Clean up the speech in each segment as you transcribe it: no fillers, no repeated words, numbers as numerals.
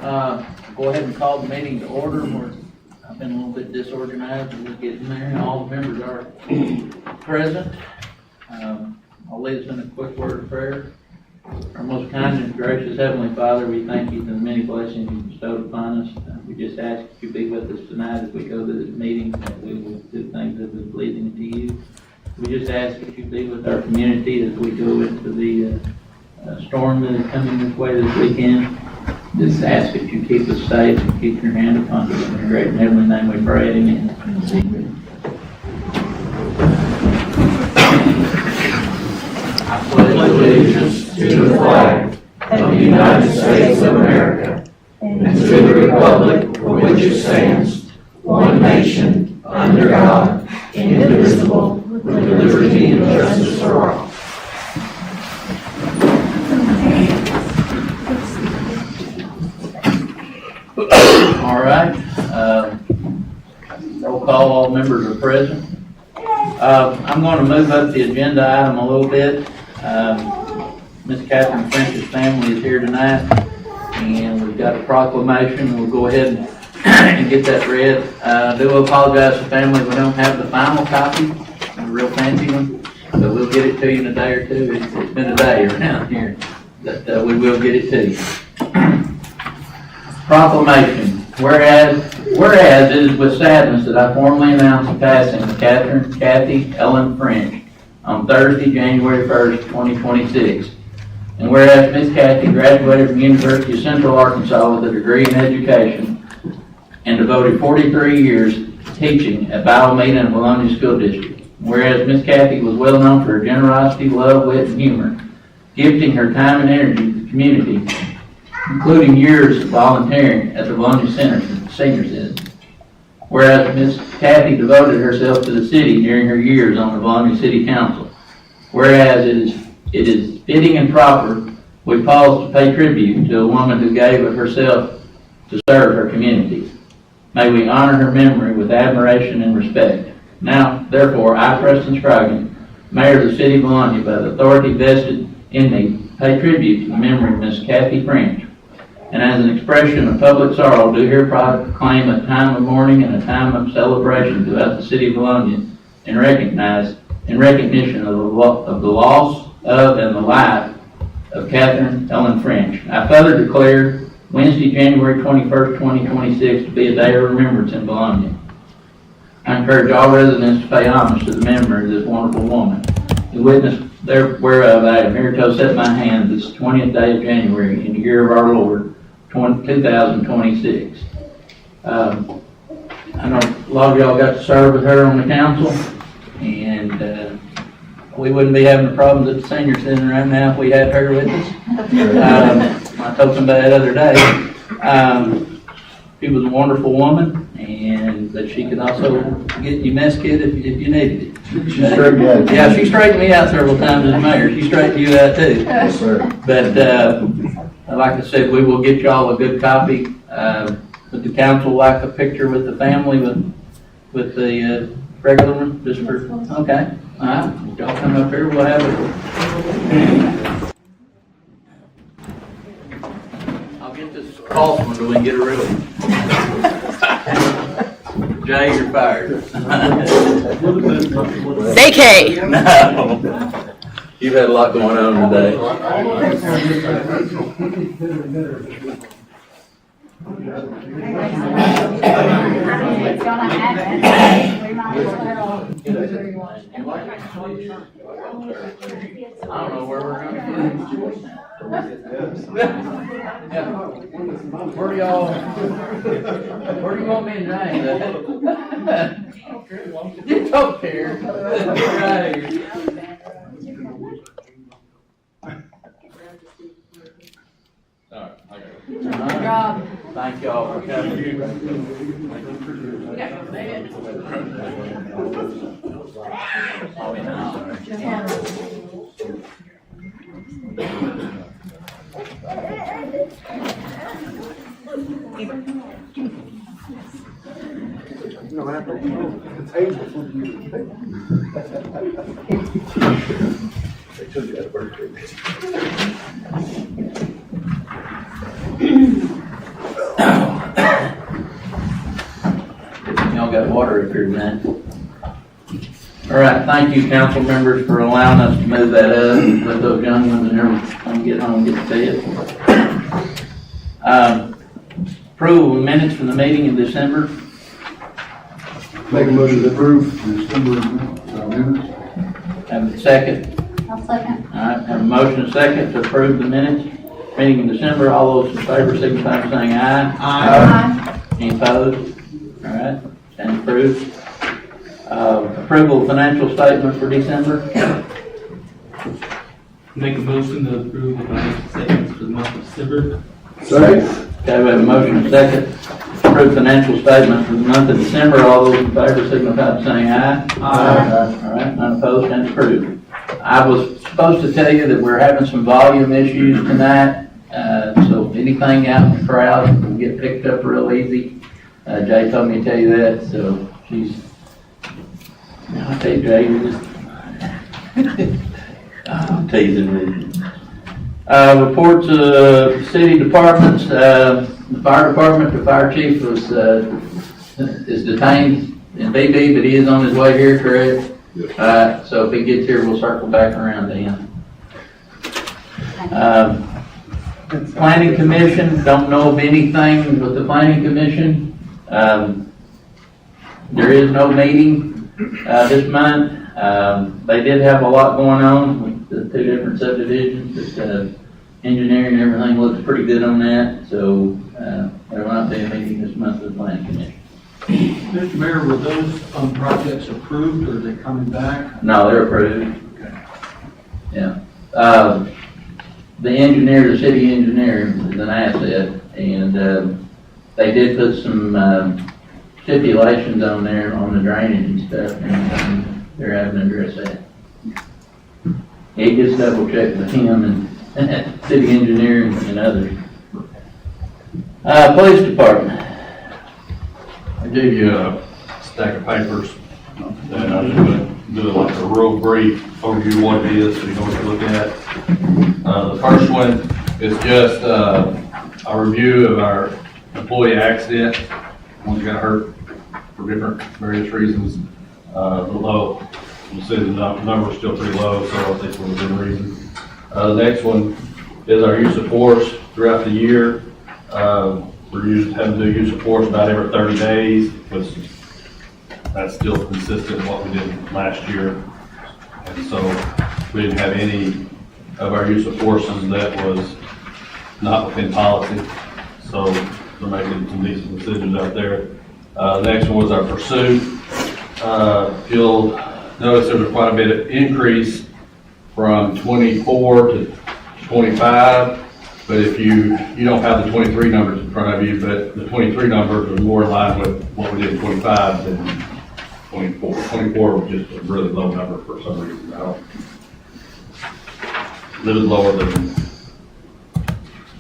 Go ahead and call the meeting to order. I've been a little bit disorganized, but we're getting there. All the members are present. I'll lead us in a quick word of prayer. Our most kind and gracious Heavenly Father, we thank you for the many blessings you bestowed upon us. We just ask that you be with us tonight as we go to this meeting, that we will do things that are pleasing to you. We just ask that you be with our community as we go into the storm that is coming this way this weekend. Just ask that you keep us safe and keep your hand upon us. In your great and heavenly name we pray, amen. I pledge allegiance to the flag of the United States of America and to the republic for which it stands, one nation, under God, indivisible, with liberty and justice for all. All right. Roll call, all members are present. I'm going to move up the agenda item a little bit. Miss Catherine French's family is here tonight, and we've got a proclamation. We'll go ahead and get that read. I do apologize to family, we don't have the final copy, a real fancy one, but we'll get it to you in a day or two. It's been a day around here, but we will get it to you. Proclamation. Whereas it is with sadness that I formally announce the passing of Kathy Ellen French on Thursday, January 1st, 2026. And whereas Miss Kathy graduated from the University of Central Arkansas with a degree in education and devoted 43 years teaching at Vilonia and Vilonia School District. Whereas Miss Kathy was well known for her generosity, love, wit, and humor, gifting her time and energy to the community, including years of volunteering at the Vilonia Senior Center. Whereas Miss Kathy devoted herself to the city during her years on the Vilonia City Council. Whereas it is fitting and proper we pause to pay tribute to a woman who gave of herself to serve her community. May we honor her memory with admiration and respect. Now, therefore, I, Preston Scroggins, Mayor of the City of Vilonia, by the authority vested in me, pay tribute to the memory of Miss Kathy French, and as an expression of public sorrow, do hereby proclaim a time of mourning and a time of celebration throughout the City of Vilonia in recognition of the loss of and the life of Catherine Ellen French. I further declare Wednesday, January 21st, 2026 to be a day of remembrance in Vilonia. I encourage all residents to pay homage to the memory of this wonderful woman. In witness whereof I am here to set my hand this 20th day of January in the year of our Lord, 2026. I know a lot of y'all got to serve with her on the council, and we wouldn't be having the problems at the senior center right now if we had her with us. I told somebody the other day, she was a wonderful woman, and that she could also get you mess kit if you needed it. She straightened me out. Yeah, she straightened me out several times as mayor. She straightened you out too. Yes, sir. But like I said, we will get y'all a good copy. Would the council like a picture with the family with the regular one? Just for okay. All right, y'all come up here. We'll have it. I'll get this false one so we can get a real one. Jay, you're fired. Vacay. No. You've had a lot going on today. It's gonna happen. We might as well. I don't know where we're going to Where do you want me and Jane? Get up here. Right here. Good job. Thank y'all for coming. You don't have to. It's age before you. They told you had a birthday. got water up here tonight. All right, thank you, council members, for allowing us to move that up, let those young ones and everyone get home and get fed. Approval of minutes from the meeting in December. Make a motion to approve December minutes. Have a second. I'll second. All right, have a motion and a second to approve the minutes. Meeting in December, all those in favor signify by saying aye. Aye. Any opposed? All right, stand approved. Approval of financial statement for December. Make a motion to approve the financial statements for the month of December. Second. Okay, we have a motion and a second. Approve financial statement for the month of December. All those in favor signify by saying aye. Aye. All right, none opposed, stand approved. I was supposed to tell you that we're having some volume issues tonight, so if anything out in the crowd will get picked up real easy. Jay told me to tell you that, so she's, I tell you, Jay, you're just, I'm teasing with you. Reports of city departments, the fire department, the fire chief was, is detained in BB, but he is on his way here, correct? Yes. So if he gets here, we'll circle back around to him. Planning commission, don't know of anything with the planning commission. There is no meeting, this month. They did have a lot going on with the two different subdivisions, but, engineering and everything looks pretty good on that, so, there will not be a meeting this month with the planning commission. Mr. Mayor, were those projects approved or are they coming back? No, they're approved. Okay. Yeah. The engineer, the city engineer is an asset, and, they did put some, stipulations on there on the drainage and stuff, and they're having to address that. He gets double checked with him and city engineer and others. Police department. I gave you a stack of papers, and I'm just gonna do like a real brief overview of what it is, so you know what to look at. The first one is just a review of our employee accident, ones that got hurt for different various reasons. Below, you see the number's still pretty low, so I think we're within reason. The next one is our use of force throughout the year. We're having to do use of force about every 30 days, which that's still consistent with what we did last year. And so we didn't have any of our use of forces that was not within policy. So we're making some decent decisions out there. The next one was our pursuit. If you'll notice, there was quite a bit of increase from 24 to 25. But if you don't have the 23 numbers in front of you, but the 23 numbers are more in line with what we did in 25 than 24. 24 was just a really low number for some reason. It was lower than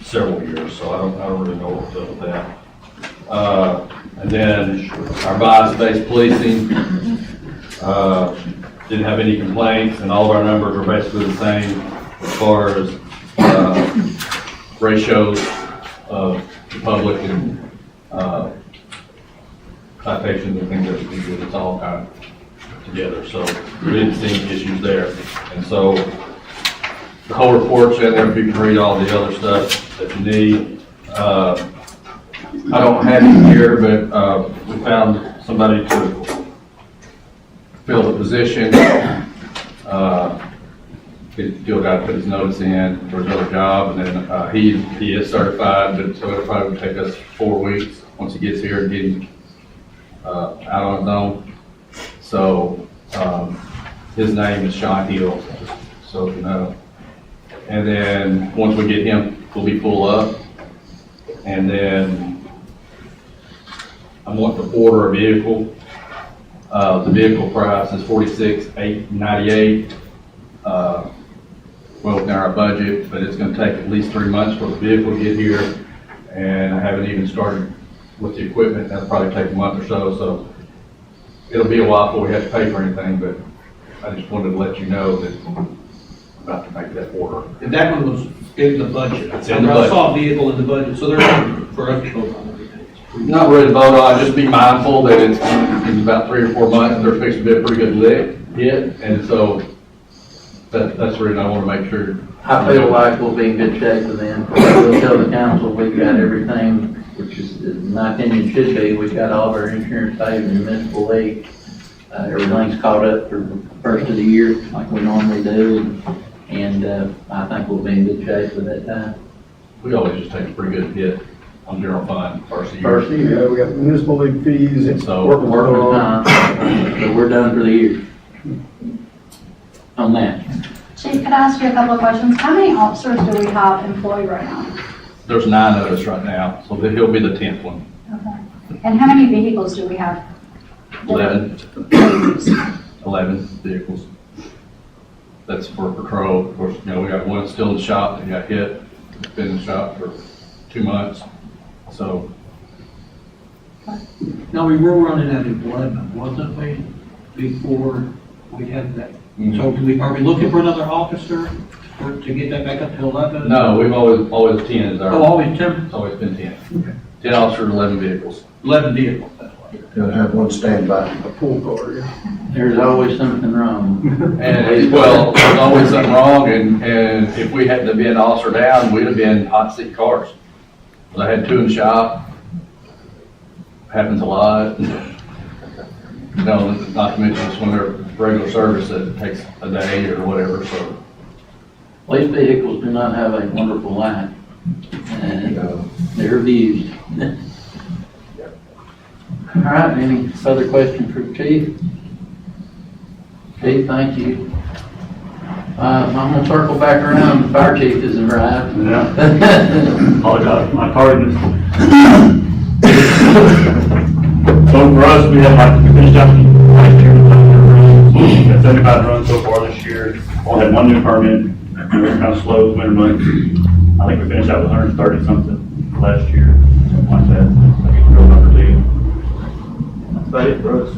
several years, so I don't really know what to do with that. And then our bias-based policing, didn't have any complaints, and all of our numbers are basically the same as far as ratios of the public and citations and things that we do. It's all kind of together, so we didn't see any issues there. And so the whole report's in there if you can read all the other stuff that you need. I don't have it here, but we found somebody to fill the position. He still got to put his notice in for his other job, and then he is certified, but so it'll probably take us 4 weeks once he gets here and get him out on his own. So his name is Sean Hill, so you know. And then once we get him, we'll be full up, and then I want to order a vehicle. The vehicle price is $46,898. Well within our budget, but it's going to take at least 3 months for the vehicle to get here, and I haven't even started with the equipment. That'll probably take a month or so it'll be a while before we have to pay for anything, but I just wanted to let you know that I'm about to make that order. And that one was in the budget. It's in the I budget. saw a vehicle in the budget, so they're for us to vote on everything. Not ready to vote on, just be mindful that it's about 3 or 4 months, they're fixing to be a pretty good hit, and so that's the reason I want to make sure. I feel like we'll be in good shape with them. We'll tell the council we've got everything, which is, in my opinion, should be. We've got all of our insurance paid in the municipal league. Everything's caught up for the first of the year like we normally do. And I think we'll be in good shape with that time. We always just take a pretty good hit on general fund first of the year. First of the year. Yeah, we got municipal league fees and So, workers' Working comp. time, so we're done for the year. On that. Chief, could I ask you a couple of questions? How many officers do we have employed right now? There's 9 of us right now, so he'll be the 10th one. Okay. And how many vehicles do we have? 11 vehicles. That's for patrol. Of course, we got one still in the shop that got hit. It's been in the shop for 2 months. So, Now, we were running at 11, wasn't we, before we had that? So are we looking for another officer to get that back up to 11? no, we've always 10 is our, Oh, always 10? it's always been 10. 10 officers, 11 vehicles. 11 vehicles, that's why. Gotta have one standby. A pool car, yeah. There's always something wrong. And, well, there's always something wrong, and if we hadn't have been officer down, we'd have been hot seat cars. I had 2 in the shop. Happens a lot. Not to mention it's when they're regular service that it takes a day or whatever, so. These vehicles do not have a wonderful life. And they're abused. All right, any further questions for the chief? Chief, thank you. I'm gonna circle back around, the fire chief has arrived. Yeah. Apologize, my tardiness. So for us, we have like finished up last year, we got 75 runs so far this year. We'll have 1 new permit. We're kind of slow with winter months. I think we finished out with 130 something last year, something like that. I get the real number to you. That's about it for us.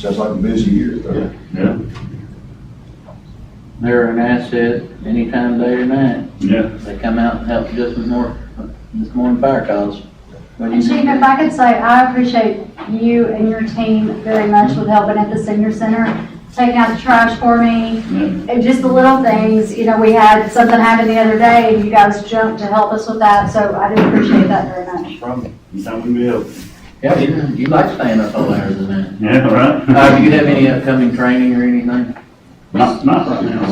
Sounds like a busy year, though. Yeah. They're an asset anytime, day or night. Yeah. They come out and help just as more fire calls. What do you And Chief, think? if I could say, I appreciate you and your team very much with helping at the senior center, taking out the trash for me, and just the little things. We had something happen the other day, and you guys jumped to help us with that, so I do appreciate that very much. Anytime we can be helped. Yeah, you like staying up all hours than that. Yeah, right. Do you have any upcoming training or anything? Not right now.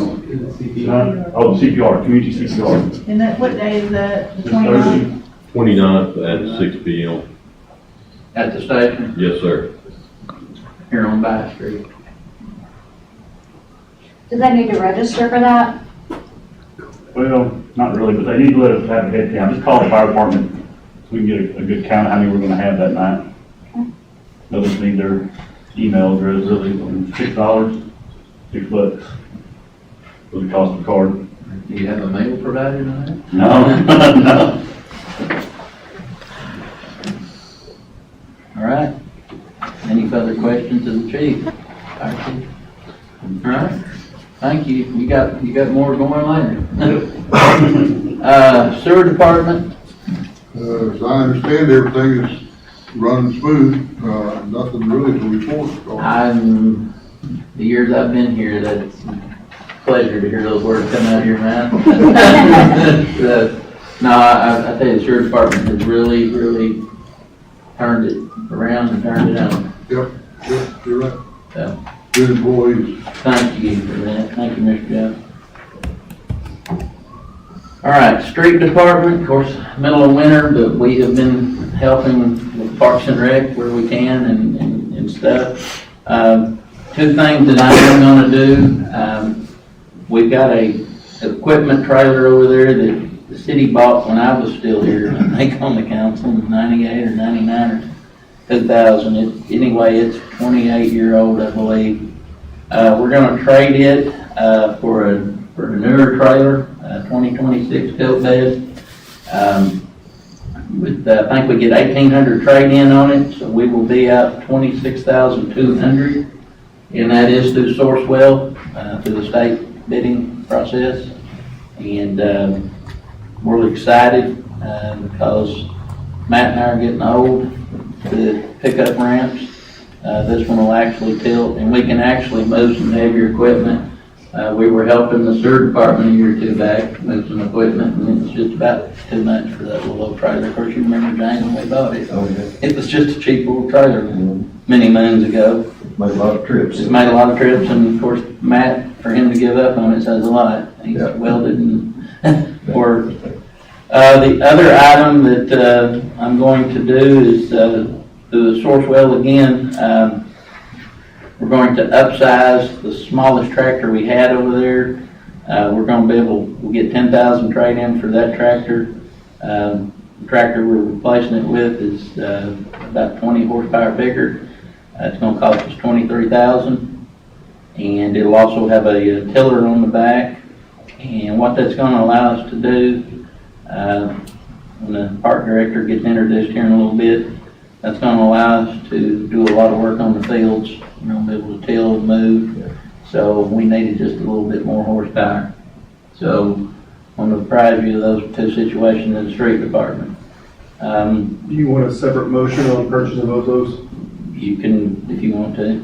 Oh, CPR, community CPR. And that, what day is that? The This 29th? Thursday. 29th at 6 p.m. At the station Yes, sir. here on Bise Street? Do they need to register for that? Well, not really, but they need to let us have a head count. Just call the fire department so we can get a good count of how many we're gonna have that night. They'll just need their email address, really, $6, $6 for the cost of the card. Do you have a mail provider on that? No, no. All right. Any further questions of the chief? Fire chief? All right. Thank you. You got more going later. Sewer department? As I understand, everything is running smooth, nothing really to report. The years I've been here, that's a pleasure to hear those words come out of your mouth. No, I tell you, the sewer department has really, really turned it around and turned it on. Yep, you're right. So, Good employees. thank you for that. Thank you, Mr. Jones. All right, street department, of course, middle of winter, but we have been helping with Parks and Rec where we can and stuff. 2 things that I am gonna do. We've got a equipment trailer over there that the city bought when I was still here, I think on the council, in 98 or 99 or 2000. Anyway, it's 28-year-old, I believe. We're gonna trade it for a newer trailer, 2026 tilt bed. I think we get 1,800 trade-in on it, so we will be out 26,200, and that is through Sourcewell, through the state bidding process. And we're excited because Matt and I are getting old, the pickup ramps. This one will actually tilt, and we can actually move some heavier equipment. We were helping the sewer department a year or two back, move some equipment, and it was just about too much for that little old trailer. Of course, you remember, Jane, when we bought it. Oh, yeah. It was just a cheap little trailer many moons ago. Made a lot of trips. Just made a lot of trips, and of course, Matt, for him to give up on it says a lot. He's Yeah. welded and worked. The other item that, I'm going to do is, the source well again. We're going to upsize the smallest tractor we had over there. We're gonna be able, we'll get 10,000 trade-in for that tractor. The tractor we're replacing it with is, about 20 horsepower bigger. It's gonna cost us $23,000. And it'll also have a tiller on the back. And what that's gonna allow us to do, when the park director gets introduced here in a little bit, that's gonna allow us to do a lot of work on the fields. We're gonna be able to till, move, so we needed just a little bit more horsepower. So, I'm gonna apprise you of those two situations in the street department. Do you want a separate motion on purchasing both those? You can, if you want to.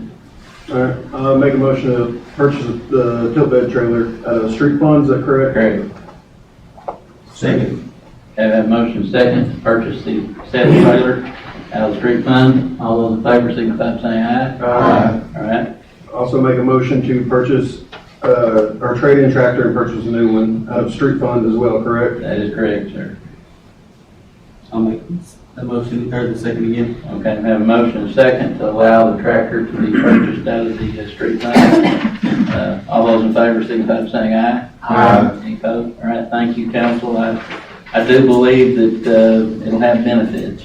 All right, make a motion to purchase the tilt bed trailer out of street funds, is that correct? Correct. Second. Have a motion second to purchase the said trailer out of the street fund. All those in favor signify by saying aye. Aye. All right. Also make a motion to purchase, or trade in tractor and purchase a new one out of street fund as well, correct? That is correct, sir. I'll make a motion, or the second again. Okay, we have a motion second to allow the tractor to be purchased out of the street fund. All those in favor signify by saying aye. Aye. Any opposed? All right, thank you, council. I do believe that, it'll have benefits,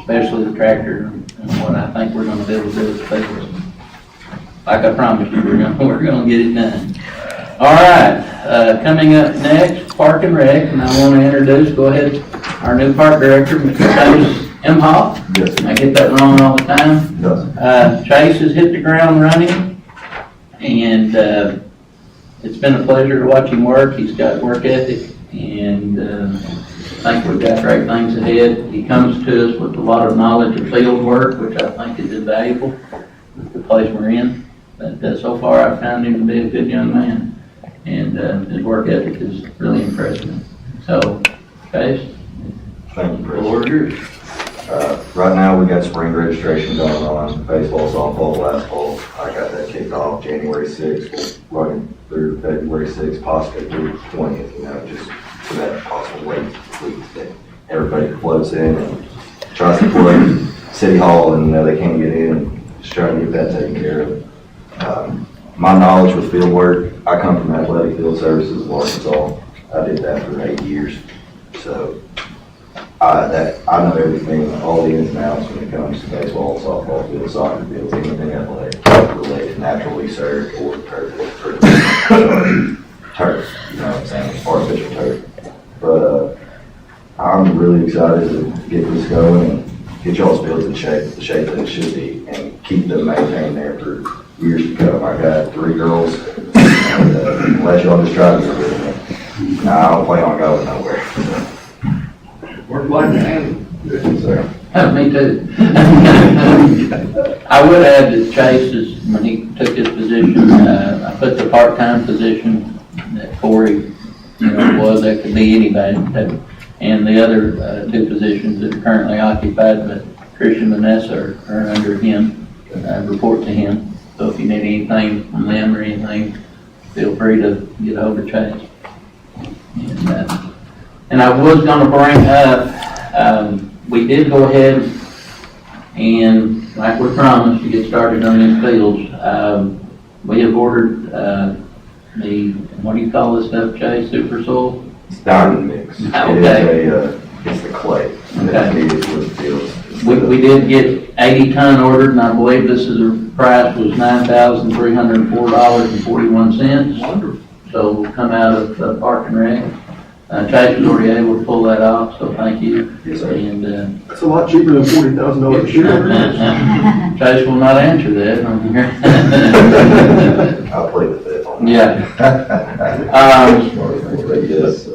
especially the tractor and what I think we're gonna be able to do with the fields. Like I promised you, we're gonna get it done. All right, coming up next, Park and Rec, and I want to introduce, go ahead, our new park director, Mr. Chase M. Hoff. Yes. I get that wrong all the time. Yes. Chase has hit the ground running, and it's been a pleasure to watch him work. He's got work ethic, and I think we've got great things ahead. He comes to us with a lot of knowledge of field work, which I think is invaluable with the place we're in. But so far, I've found him to be a good young man, and his work ethic is really impressive. So, Chase, Thank you, the Chris. floor is yours. Right now, we got spring registration going on, baseball, softball, last fall. I got that kicked off January 6th, running through February 6th, possibly through the 20th, just for that possible wait week that everybody floats in and tries to play City Hall and they can't get in, just trying to get that taken care of. My knowledge with field work, I come from Athletic Field Services of Arkansas. I did that for 8 years. So I know everything, all the ins and outs when it comes to baseball, softball field, soccer fields, anything athletic related, naturally served or turf, turf, you know what I'm saying, artificial turf. But I'm really excited to get this going and get y'all's fields in shape, the shape that it should be, and keep them maintained there for years to come. I got 3 girls, and unless y'all just try to get rid of me, I don't plan on going nowhere. Work like a hand. So, Me too. I would add that Chase is, when he took his position, I put the part-time position that Corey, was, that could be anybody. And the other 2 positions that are currently occupied, but Trish and Vanessa are under him, report to him. So if you need anything from them or anything, feel free to get over Chase. And I was gonna bring up, we did go ahead and, like we promised, to get started on these fields. We have ordered, what do you call this stuff, Chase, super soil? it's diamond mix. Okay. It's the clay Okay. that's needed for the fields. We did get 80 ton ordered, and I believe this is the price was $9,304.41. Wonderful. So we'll come out of Park and Rec. Chase was already able to pull that off, so thank you. Yes, sir. And, That's a lot cheaper than $40,000 a year. Chase will not answer that on here. I'll play the fifth on that. Yeah. But yes,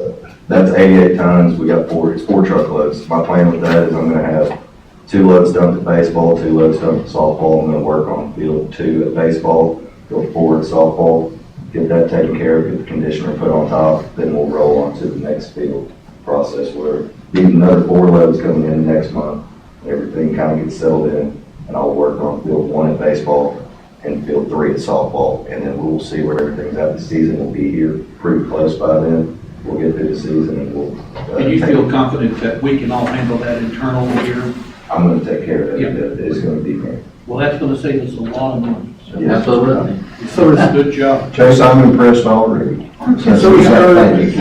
That's 88 tons. We got it's 4 truckloads. My plan with that is I'm gonna have 2 loads dumped at baseball, 2 loads dumped at softball. I'm gonna work on field 2 at baseball, field 4 at softball, get that taken care of, get the conditioner put on top, then we'll roll on to the next field process where even another 4 loads coming in next month. Everything kind of gets settled in, and I'll work on field 1 at baseball and field 3 at softball, and then we'll see where everything's at. The season will be here pretty close by then. We'll get through the season and we'll. And you feel confident that we can all handle that internal here? I'm gonna take care of it. Yeah. It's gonna be me. Well, that's gonna save us a lot of money. So Yeah. Absolutely. So it's a good job. Chase, I'm impressed already. So is current,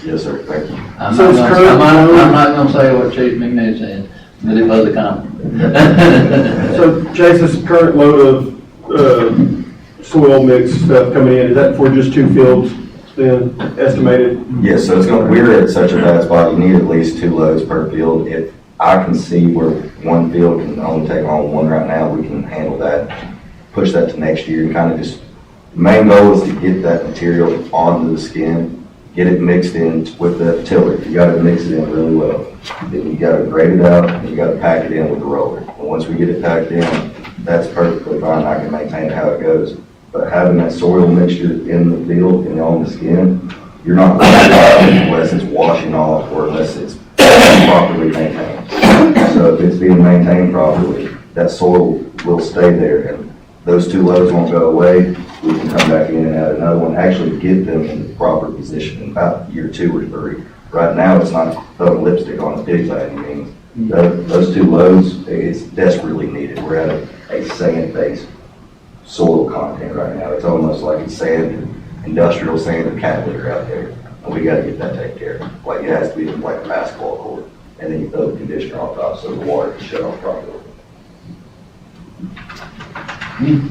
Yes, sir, thank you. I'm So not it's gonna, current- I'm not gonna say what Chief McNew said, but it was a compliment. so Chase, this current load of, soil mix stuff coming in, is that for just 2 fields then, estimated? Yes, so we're at such a bad spot, you need at least 2 loads per field. If I can see where 1 field can only take on 1 right now, we can handle that, push that to next year and kind of just, the main goal is to get that material onto the skin, get it mixed in with the tiller. You gotta mix it in really well. Then you gotta grade it out, and you gotta pack it in with the roller. And once we get it packed in, that's perfectly fine, I can maintain it how it goes. But having that soil mixture in the field and on the skin, you're not going to unless it's washing off or unless it's properly maintained. So if it's being maintained properly, that soil will stay there and those 2 loads won't go away. We can come back in and add another one, actually get them in the proper position in about year 2 or 3. Right now, it's not throwing lipstick on the pig by any means. Those 2 loads, it's desperately needed. We're at a sand-based soil content right now. It's almost like it's sand, industrial sand and cat litter out there. And we gotta get that taken care of. Like it has to be like a basketball court. And then you throw the conditioner on top so the water can shut off properly. When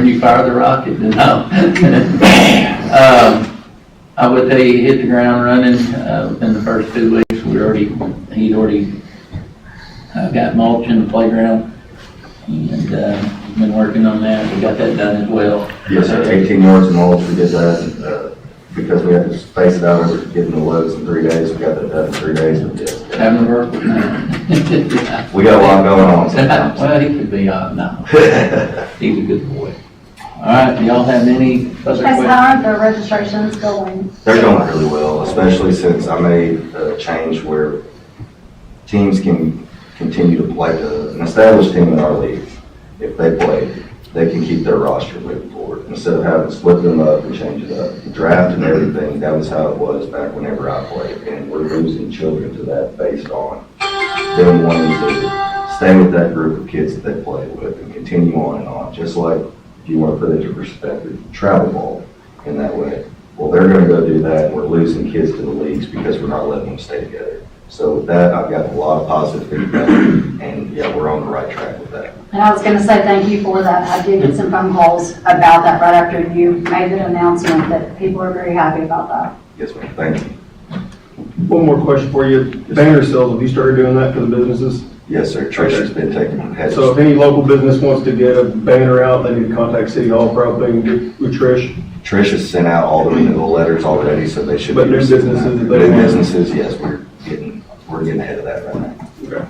you fire the rocket, then no. I would tell you, hit the ground running, within the first 2 weeks. He'd already got mulch in the playground. And, been working on that. We got that done as well. Yes, sir. 18 yards of mulch, we did that, because we had to space it out over getting the loads in 3 days. We got that done in 3 days. But yes, Having to work with me. we got a lot going on sometimes. Well, he could be, no. He's a good boy. All right, do y'all have any other Chase, questions? how are the registrations going? They're going really well, especially since I made a change where teams can continue to play an established team in our league. If they play, they can keep their roster moving forward instead of having to split them up and change it up. The draft and everything, that was how it was back whenever I played. And we're losing children to that based on them wanting to stay with that group of kids that they played with and continue on and on. Just like, if you want to put it into perspective, travel ball in that way. Well, they're going to go do that, and we're losing kids to the leagues because we're not letting them stay together. So with that, I've got a lot of positive feedback, and yeah, we're on the right track with that. And I was gonna say thank you for that. I did get some phone calls about that right after you made the announcement that people are very happy about that. Yes, ma'am. Thank you. One more question for you. Banner sales, have you started doing that for the businesses? Yes, sir. Trish has been taking heads. So if any local business wants to get a banner out, they need to contact City Hall probably and get with Trish. Trish has sent out all the renewal letters already, so they should be. But new receiving businesses, that. they New want- businesses, yes, we're getting ahead of that right now.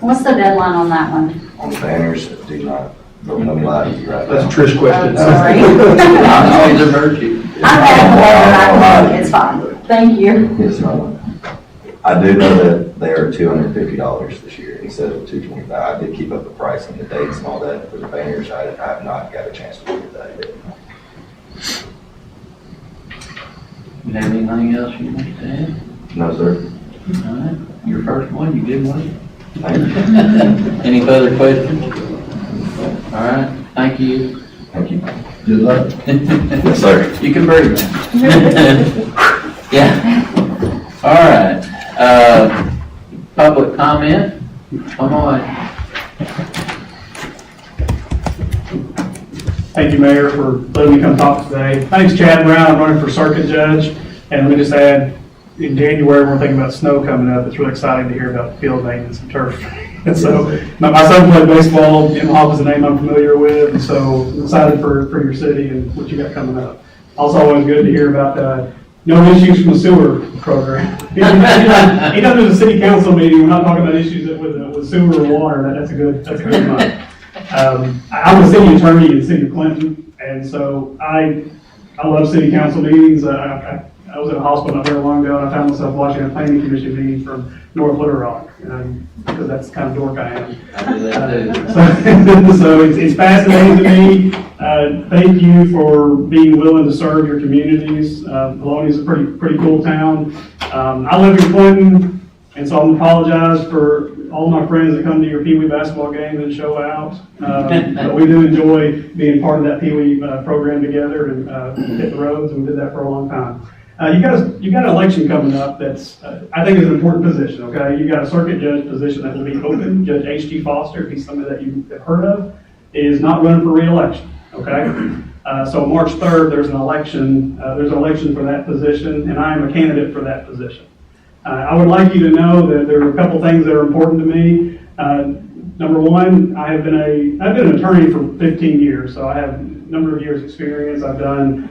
What's the deadline on that one? On the banners, don't let me lie to you right now. That's a Trish question. Oh, sorry. I'm always a virtue. I've had a it's fine. Thank you. Yes, ma'am. I do know that they are $250 this year instead of $225. I did keep up the price and the dates and all that for the banners. I have not got a chance to look at that yet. You have anything else you want to add? No, sir. All right, your first one, you did one. Thank you. Any further questions? All right, thank you. Thank you. Good luck. Yes, sir. You can breathe now. Yeah. All right, public comment, come on. Thank you, Mayor, for letting me come talk today. My name's Chad Brown. I'm running for circuit judge. And let me just add, in January, we're thinking about snow coming up. It's really exciting to hear about field maintenance and turf. And so my son played baseball. Imhoff is a name I'm familiar with. And so I'm excited for your city and what you got coming up. Also, always good to hear about no issues from the sewer program. Anytime there's a city council meeting, we're not talking about issues with sewer or water, that's a good one. I'm a city attorney in the city of Clinton, and so I love city council meetings. I was in a hospital not very long ago, and I found myself watching a planning commission meeting from North Little Rock, because that's the kind of dork I am. I do that too. So it's fascinating to me. Thank you for being willing to serve your communities. Vilonia is a pretty cool town. I live in Clinton, and so I'm apologize for all my friends that come to your Pee Wee basketball games and show out. But we do enjoy being part of that Pee Wee program together and hit the roads, and we did that for a long time. You got an election coming up that's, I think is an important position, okay? You got a circuit judge position that will be open. Judge H.G. Foster, if he's somebody that you have heard of, is not running for re-election, okay? So March 3rd, there's an election for that position, and I am a candidate for that position. I would like you to know that there are a couple things that are important to me. Number one, I've been an attorney for 15 years, so I have a number of years experience. I've done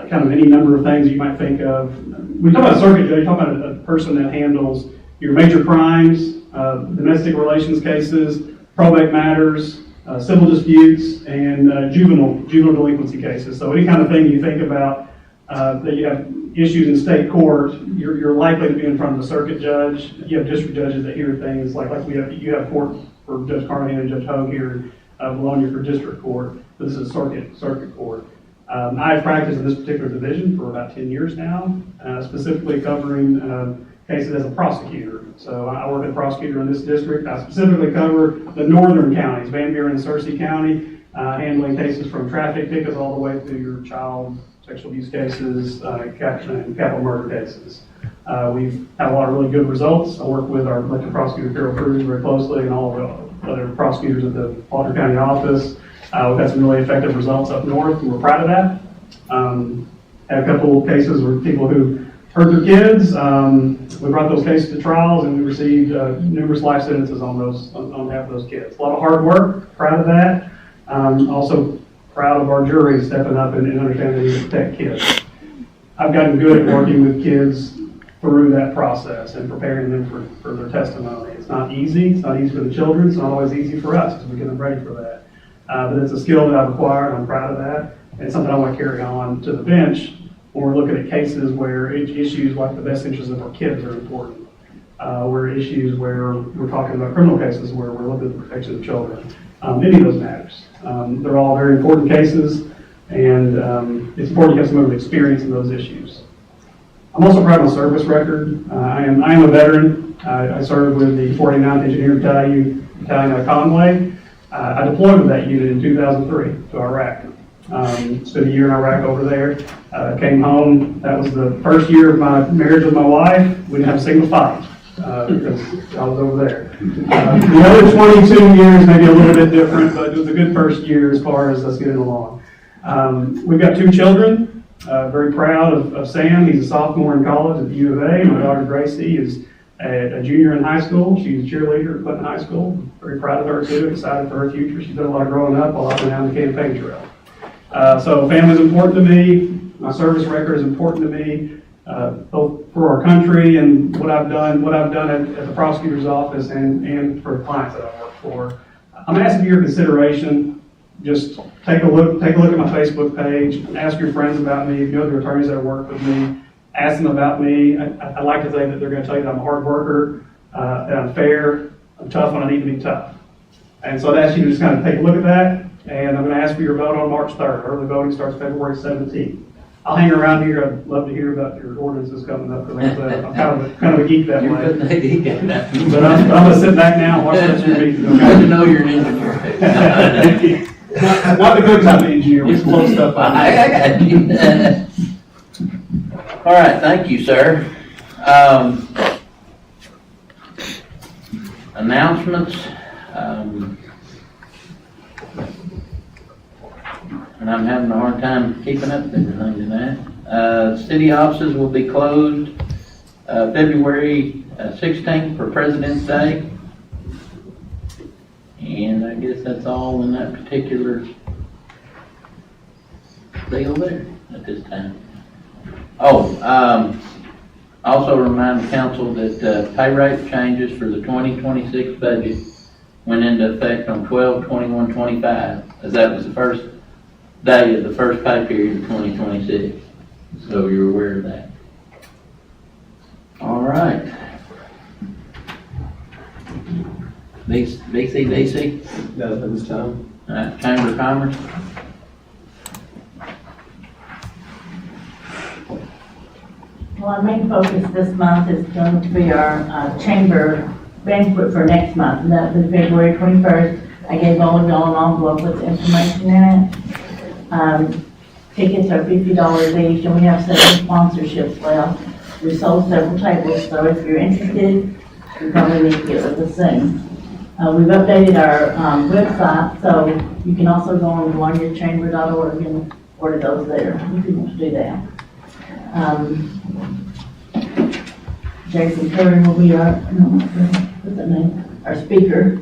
kind of any number of things you might think of. We talk about a circuit judge, you talk about a person that handles your major crimes, domestic relations cases, probate matters, civil disputes, and juvenile delinquency cases. So any kind of thing you think about that you have issues in state court, you're likely to be in front of the circuit judge. You have district judges that hear things like you have court for Judge Carnahan and Judge Hogue here in Vilonia for district court. This is circuit court. I've practiced in this particular division for about 10 years now, specifically covering cases as a prosecutor. So I work as a prosecutor in this district. I specifically cover the northern counties, Van Buren and Searcy County, handling cases from traffic tickets all the way through your child sexual abuse cases, capital murder cases. We've had a lot of really good results. I work with our elected prosecutor, Carol Cruz, very closely, and all of the other prosecutors at the Walter County office. We've had some really effective results up north, and we're proud of that. Had a couple of cases where people who hurt their kids, we brought those cases to trials, and we received numerous life sentences on half of those kids. A lot of hard work, proud of that. Also proud of our jury stepping up and understanding to protect kids. I've gotten good at working with kids through that process and preparing them for their testimony. It's not easy. It's not easy for the children. It's not always easy for us because we get them ready for that. But it's a skill that I've acquired. I'm proud of that. And it's something I want to carry on to the bench when we're looking at cases where issues like the best interests of our kids are important. Where issues where we're talking about criminal cases where we're looking at the protection of children. Any of those matters. They're all very important cases, and it's important to have some of the experience in those issues. I'm also proud of my service record. I am a veteran. I served with the 49th Engineer Battalion out of Conway. I deployed with that unit in 2003 to Iraq. Spent a year in Iraq over there. Came home. That was the first year of my marriage with my wife. We didn't have a single fight because I was over there. The other 22 years may be a little bit different, but it was a good first year as far as us getting along. We've got 2 children. Very proud of Sam. He's a sophomore in college at the U of A. My daughter Gracie is a junior in high school. She's a cheerleader at Clinton High School. Very proud of her too, excited for her future. She's done a lot of growing up while I've been down the campaign trail. So family is important to me. My service record is important to me, both for our country and what I've done at the prosecutor's office and for the clients that I work for. I'm asking your consideration. Just take a look at my Facebook page. Ask your friends about me. If you know the attorneys that work with me, ask them about me. I like to think that they're going to tell you that I'm a hard worker, that I'm fair, I'm tough when I need to be tough. And so I'd ask you to just kind of take a look at that. And I'm going to ask for your vote on March 3rd. Early voting starts February 17th. I'll hang around here. I'd love to hear about your ordinances coming up. Because I'm kind of a geek that way. But I'm going to sit back now and watch that your meeting. Good to know you're an engineer. Not the good type of engineer. We blow stuff out. I got you. All right, thank you, sir. Announcements. And I'm having a hard time keeping up with everything tonight. City offices will be closed February 16th for President's Day. And I guess that's all in that particular deal there at this time. Also remind the council that, pay rate changes for the 2026 budget went into effect on 12/21/25, as that was the first day of the first pay period of 2026. So you're aware of that. All right. BC? No, at this time. Chamber of Commerce? Well, our main focus this month is going to be our chamber banquet for next month, and that is February 21st. I gave all of y'all an envelope with information in it. Tickets are $50 each, and we have several sponsorships left. We sold several tables, so if you're interested, you probably need to get with us soon. We've updated our website, so you can also go on viloniachamber.org and order those there if you want to do that. Jason Curry will be what's that name? Our speaker.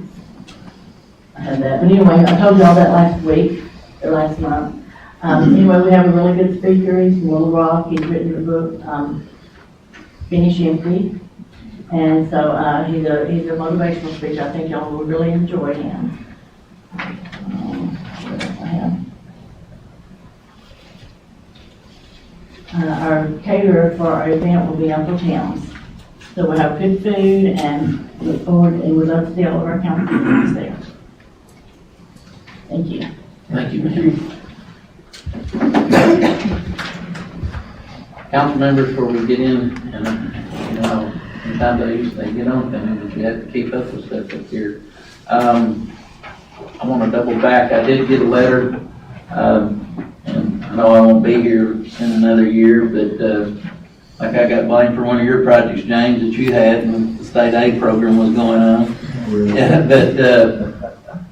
I had that, but anyway, I told y'all that last week, or last month. Anyway, we have a really good speaker. He's from Little Rock. He's written the book, Finish Empty. And so, he's a motivational speaker. I think y'all will really enjoy him. What else I have? Our caterer for our event will be Uncle Tim's. So we'll have good food and look forward, and we'd love to see all of our council members there. Thank you. Thank you, Mary. Council members, before we get in, and sometimes they get on things, but you have to keep up with stuff up here. I want to double back. I did get a letter, and I know I won't be here in another year, but like I got blamed for one of your projects, James, that you had when the state aid program was going on. Yeah, but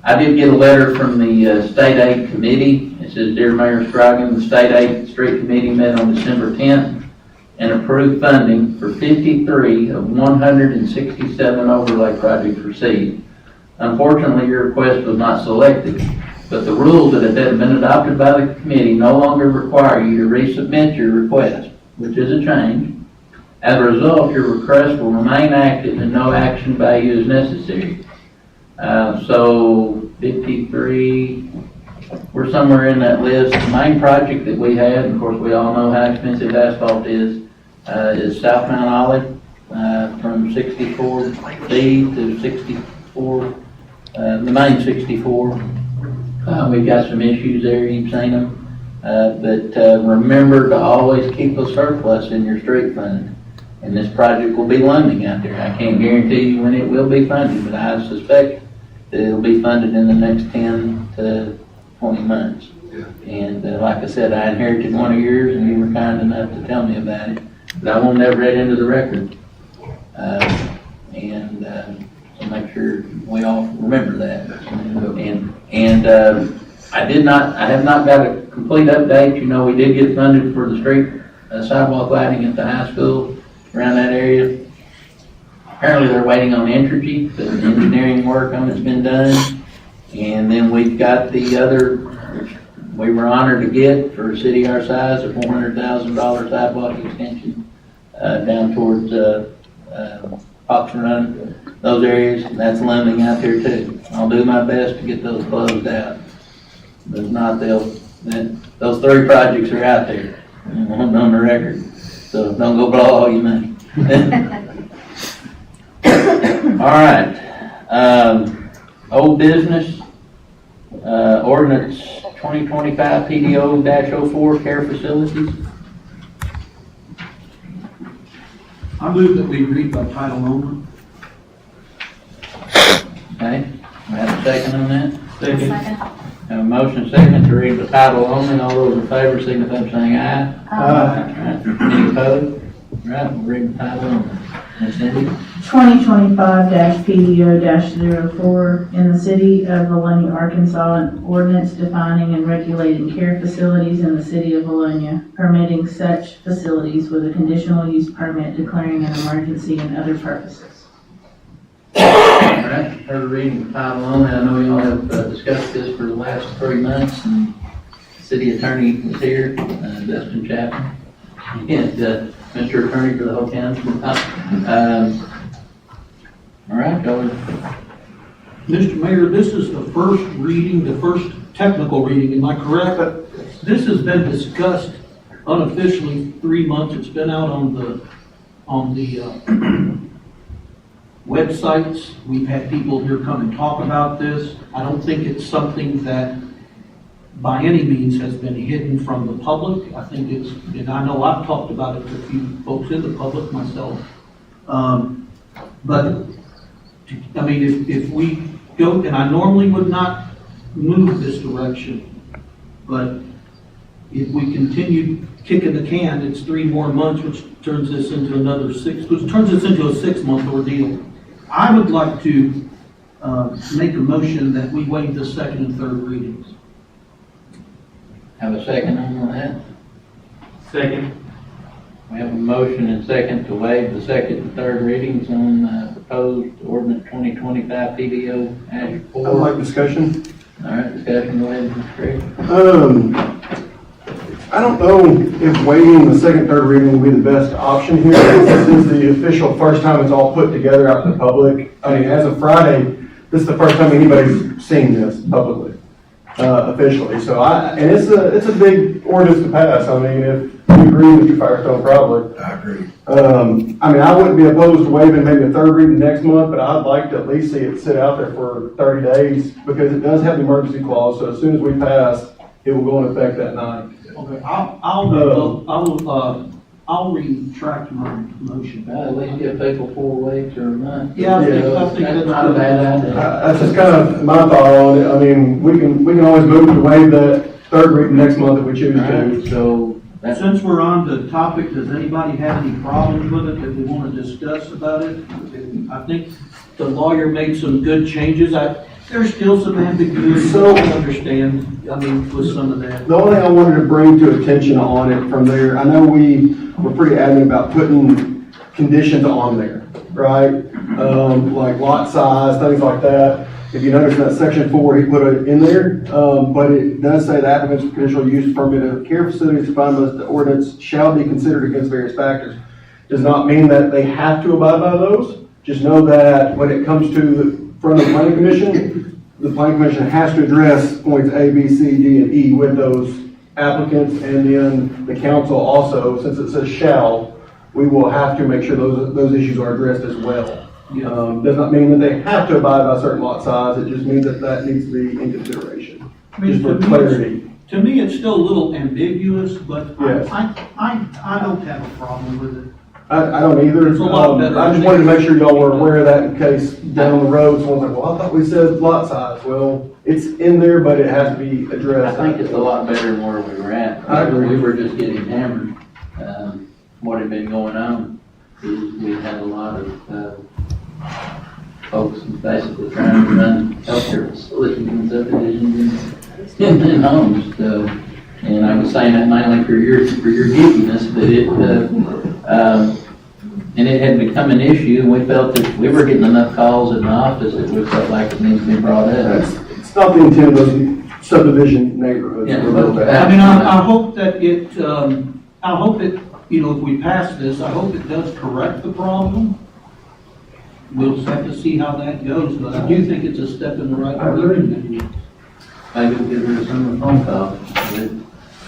I did get a letter from the state aid committee. It says, Dear Mayor Scroggin, the state aid street committee met on December 10th and approved funding for 53 of 167 overlay projects received. Unfortunately, your request was not selected, but the rules that have been adopted by the committee no longer require you to resubmit your request, which is a change. As a result, your request will remain active and no action by you is necessary. So 53, we're somewhere in that list. The main project that we had, and of course we all know how expensive asphalt is South Mount Olive, from 64D to 64, the main 64. We've got some issues there, you've seen them. But remember to always keep a surplus in your street fund. And this project will be looming out there. I can't guarantee you when it will be funded, but I suspect that it'll be funded in the next 10 to 20 months. And like I said, I inherited one of yours and you were kind enough to tell me about it. But I won't never read into the record. So make sure we all remember that. I have not got a complete update. You know, we did get funded for the street sidewalk lighting at the high school around that area. Apparently they're waiting on Entergy, the engineering work on it's been done. And then we've got the other, which we were honored to get for a city our size, a $400,000 sidewalk extension down towards Fox Run, those areas. That's looming out there too. I'll do my best to get those closed out. But if not, those 3 projects are out there on the record. So don't go blow all your money. All right. Old business, ordinance 2025 PDO-04 care facilities. I move that we read by title only. Okay, we have a second on that? Second. Have a motion second to read the title only. All those in favor signify by saying aye. Aye. Any opposed? All right, we'll read the title only. Ms. Cindy? 2025-PDO-04 in the city of Vilonia, Arkansas, an ordinance defining and regulating care facilities in the city of Vilonia, permitting such facilities with a conditional use permit, declaring an emergency and other purposes. All right, heard the reading of the title only. I know you all have discussed this for the last 3 months, and the city attorney was here, Dustin Chapman. And, Mr. Attorney for the whole county. All right, go ahead. Mr. Mayor, this is the first reading, the first technical reading, am I correct? This has been discussed unofficially 3 months. It's been out on the websites. We've had people here come and talk about this. I don't think it's something that by any means has been hidden from the public. I think it's, and I know I've talked about it to a few folks in the public myself. But, I mean, if we go, and I normally would not move this direction, but if we continue kicking the can, it's 3 more months, which turns this into another 6, which turns this into a 6-month ordeal. I would like to make a motion that we waive the second and third readings. Have a second on that? Second. We have a motion and second to waive the second and third readings on proposed ordinance 2025 PDO Act 4. I would like discussion. All right, discussion, go ahead, Mr. Craig. I don't know if waiting the second, third reading will be the best option here. This is the official first time it's all put together out to the public. I mean, as of Friday, this is the first time anybody's seen this publicly, officially. So and it's a big ordinance to pass. I mean, if you agree, Mr. Firestone, probably. I agree. I mean, I wouldn't be opposed to waiving maybe a third reading next month, but I'd like to at least see it sit out there for 30 days because it does have the emergency clause. So as soon as we pass, it will go into effect that night. Okay, I'll retract my motion. At least give people 4 weeks or a month. Yeah, I think That's that's not a bad idea. That's just kind of my thought on it. I mean, we can always move to waive that third reading next month if we choose All right, to. so that's, Since we're on the topic, does anybody have any problems with it that we want to discuss about it? I think the lawyer made some good changes. There's still some ambiguity, so I understand, I mean, with some of that. The only thing I wanted to bring to attention on it from there, I know we were pretty adamant about putting conditions on there, right? Like lot size, things like that. If you notice in that section 4, he put it in there, but it does say the applicant's conditional use permit of care facilities defined by the ordinance shall be considered against various factors. Does not mean that they have to abide by those. Just know that when it comes to the front of the planning commission, the planning commission has to address points A, B, C, D, and E with those applicants, and then the council also, since it says shall, we will have to make sure those issues are addressed as well. Does not mean that they have to abide by a certain lot size, it just means that needs to be in consideration, I mean, just for clarity. To me, it's still a little ambiguous, but Yes. I don't have a problem with it. I don't either. It's a lot better. I just wanted to make sure y'all were aware of that in case down the road, someone's like, well, I thought we said lot size. Well, it's in there, but it has to be I addressed. think it's a lot better than where we were at. I agree. We were just getting hammered. What had been going on is we had a lot of folks basically trying to run healthcare facilities and subdivisions in homes. So, and I was saying that mainly for your geekiness, but and it had become an issue, and we felt that we were getting enough calls in the office that we felt like it needs to be brought up. It's not the intent of those subdivision neighborhoods. Yeah, I mean, I hope that I hope it, you know, if we pass this, I hope it does correct the problem. We'll just have to see how that goes, but I do think it's a step in the right direction. Maybe we'll get rid of some of the phone calls.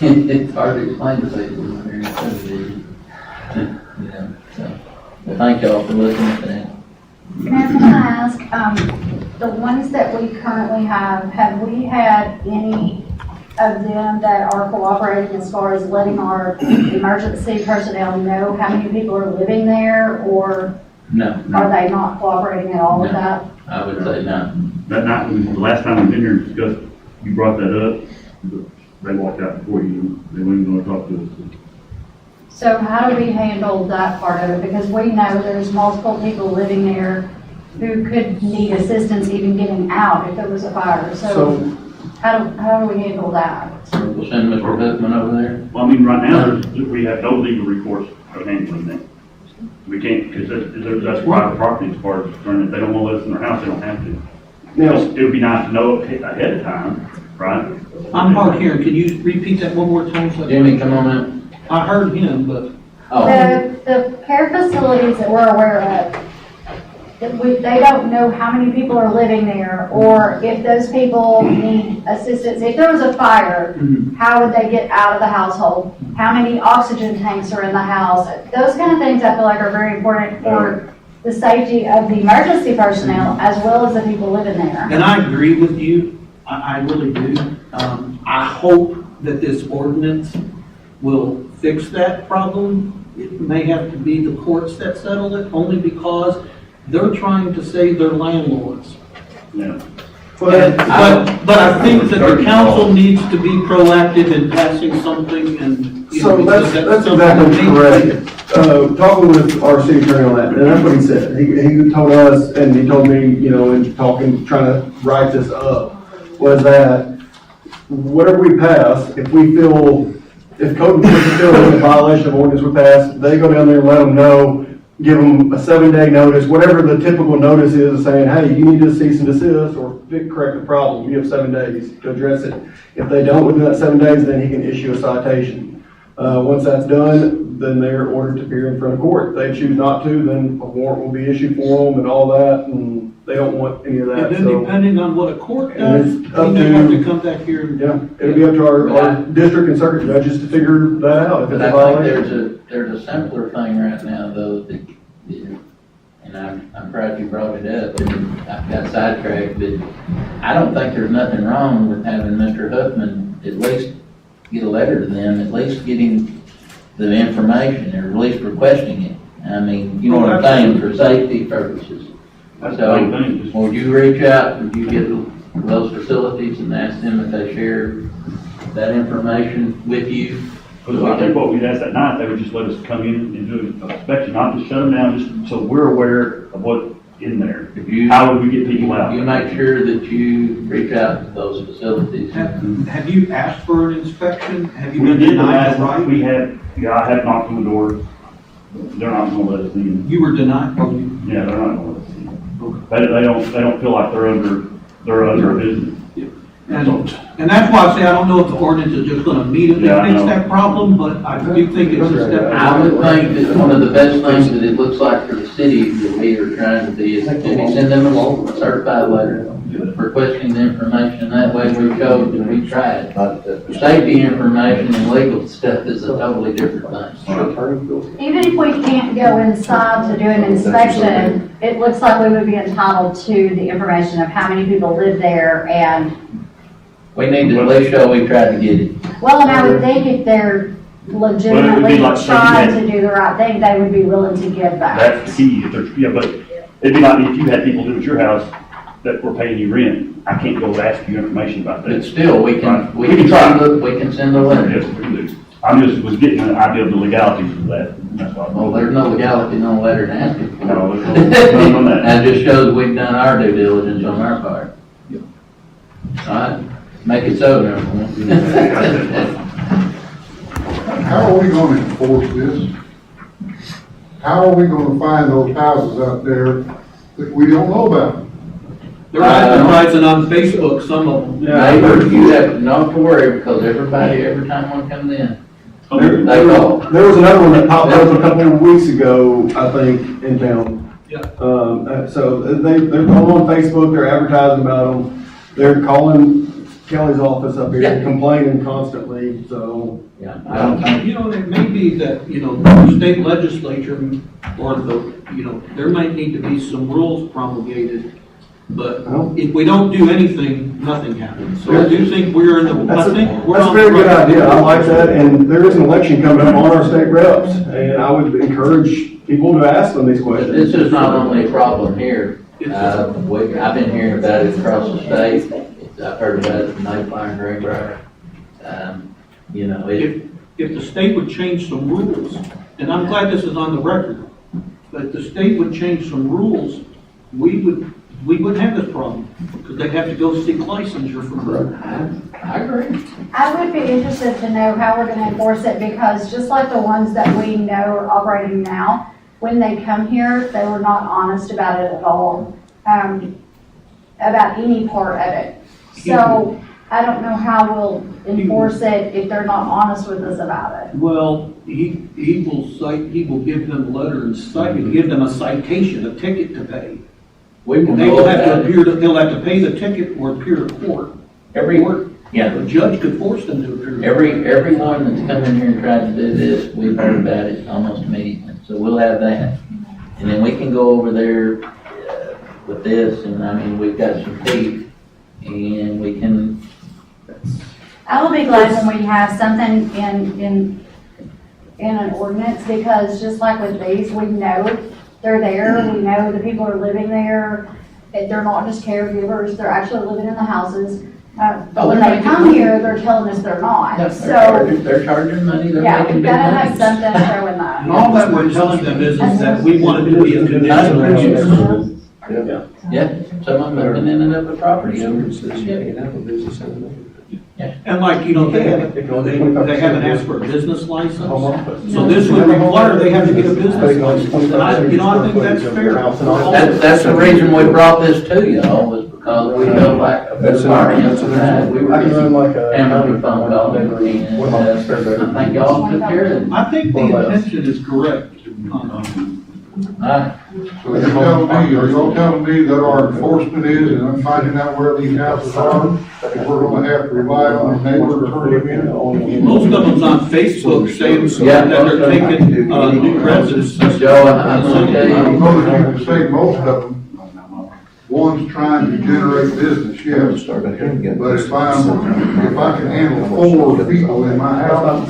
It's hard to explain to people when they're in a subdivision. Yeah, so, well, thank y'all for listening to that. Mayor, can I ask, the ones that we currently have we had any of them that are cooperating as far as letting our emergency personnel know how many people are living there, or No, are they not cooperating at all with No. that? I would say no. That night, the last time we've been here and discussed, you brought that up, they walked out before you, they weren't even gonna talk to us. So how do we handle that part of it? Because we know there's multiple people living there who could need assistance even getting out if there was a fire. So how do we handle that? So we'll send Mr. Husband over there. Well, I mean, right now, we have no legal recourse of handling that. We can't, because that's private property as far as concerned. If they don't want to live in their house, they don't have to. Now, It would be nice to know ahead of time, right? I'm hard of hearing, can you repeat that one more time? So I can- Jimmy, come on I heard him, but Oh, The care facilities that we're aware of, they don't know how many people are living there, or if those people need assistance. If there was a fire, how would they get out of the household? How many oxygen tanks are in the house? Those kind of things I feel like are very important for the safety of the emergency personnel as well as the people living there. and I agree with you, I really do. I hope that this ordinance will fix that problem. It may have to be the courts that settle it, only because they're trying to save their landlords. Yeah. But I think that the council needs to be proactive in passing something and. you know, So because that's something exactly that needs correct. Talking with our city attorney on that, and that's what he said. He told us, and he told me, you know, in talking, trying to write this up, was that whatever we pass, if we feel, if code enforcement feels in a violation of ordinance we pass, they go down there and let them know, give them a 7-day notice, whatever the typical notice is, saying, hey, you need to cease and desist or correct the problem. You have 7 days to address it. If they don't within that 7 days, then he can issue a citation. Once that's done, then they're ordered to appear in front of court. If they choose not to, then a warrant will be issued for them and all that, and they don't want any of that. And then So, depending on what a court And does, it's up we may have to- to come back here and. yeah, it'll be up to our district and circuit judges to figure that out. If but it's a I violation. think there's a simpler thing right now though, that, and I'm proud you brought it up, and I got sidetracked, but I don't think there's nothing wrong with having Mr. Huffman at least get a letter to them, at least getting the information, or at least requesting it. I mean, you know what I'm saying, for safety purposes. That's the main thing, just Would you reach out, would you get those facilities and ask them if they share that information with you? Because I think what we'd ask that night, they would just let us come in and do an inspection, not just shut them down, just so we're aware of what's in there. If you, How would we get people out? you make sure that you reach out to those facilities. Have you asked for an inspection? Have you We been did the denied the last, right? we had, yeah, I have knocked on the door. They're not gonna let us in. You were denied, or you? Yeah, they're not gonna let us in. They don't feel like they're under a business. And that's why I say I don't know if the ordinance is just gonna immediately Yeah, I fix know. that problem, but I do think it's a step. I would think that one of the best things that it looks like for the city that we are trying to be is maybe send them a certified letter requesting the information. That way we show that we tried. Safety information and legal stuff is a totally different thing. Even if we can't go inside to do an inspection, it looks like we would be entitled to the information of how many people live there and, We need to at least show we tried to get it. well, and I would think if they're legitimately like trying saying to do the right thing, they would be willing to give back. That's the key. If there's, yeah, but it'd be like if you had people live at your house that were paying you rent, I can't go ask you information about But that. still, we can, Right. We can send a letter. Yes, we can do. I just was getting an idea of the legalities of that. That's why. Well, there's no legality, no letter to ask it for. No, there's nothing on that. That just shows we've done our due diligence on our part. All right, make it so, everyone. How are we gonna enforce this? How are we gonna find those houses out there that we don't know about? They're advertising on Facebook, some of them. Neighbors, you have not to worry, because everybody, every time one comes in, they call. There was another one that popped up a couple of weeks ago, I think, in town. Yeah. So they're going on Facebook, they're advertising about them, they're calling Kelly's office up here, Yeah. complaining constantly, so. Yeah, I don't think, You know, it may be that, you know, the state legislature or the, you know, there might need to be some rules promulgated. But if we don't do anything, nothing happens. So I do think we're in the, I think we're That's a on very the good right- idea, I like that, and there is an election coming up on our state reps, and I would encourage people to ask them these questions. this is not only a problem here, I've been hearing about it across the state. I've heard about it from Mayflower and Greenbrier. You know, If the state would change some rules, and I'm glad this is on the record, but if the state would change some rules, we wouldn't have this problem, because they'd have to go seek licensure from them. I agree. I would be interested to know how we're gonna enforce it, because just like the ones that we know are operating now, when they come here, they were not honest about it at all, about any part of it. So I don't know how we'll enforce it if they're not honest with us about it. Well, he will give them a letter and give them a citation, a ticket to pay. We can They go will have to about it. they'll have to pay the ticket or appear to court. Yeah, A judge could force them to appear. everyone that's come in here and tried to do this, we've heard about it almost immediately, so we'll have that. And then we can go over there with this, and I mean, we've got some teeth, and we can, I will be glad when we have something in an ordinance, because just like with these, we know they're there, we know the people are living there, that they're not just caregivers, they're actually living in the houses. But when they come here, they're telling us they're not, so, they're charging money, they're yeah, making we've big gotta have money. something showing that. And all that we're telling them is that we want it to be a conditional use. Yeah, some of them have been in and up with property over. And like, they haven't asked for a business license. So this would require they have to get a business license. And I think that's fair. That's the reason we brought this to y'all, was because we felt like a party inside. We were I can run like a. hammered with phone calls, and I think y'all took care of it. I think the intention is correct. So you're telling me, are y'all telling me that our enforcement is, and I'm finding out where these houses are, that we're gonna have to rely on the neighbor to turn them in? Most of them's on Facebook saying that they're taking, new residents. Joe, I'm gonna tell I you, know that you can say most of them, one's trying to generate business, yes. But if I can handle 4 people in my house,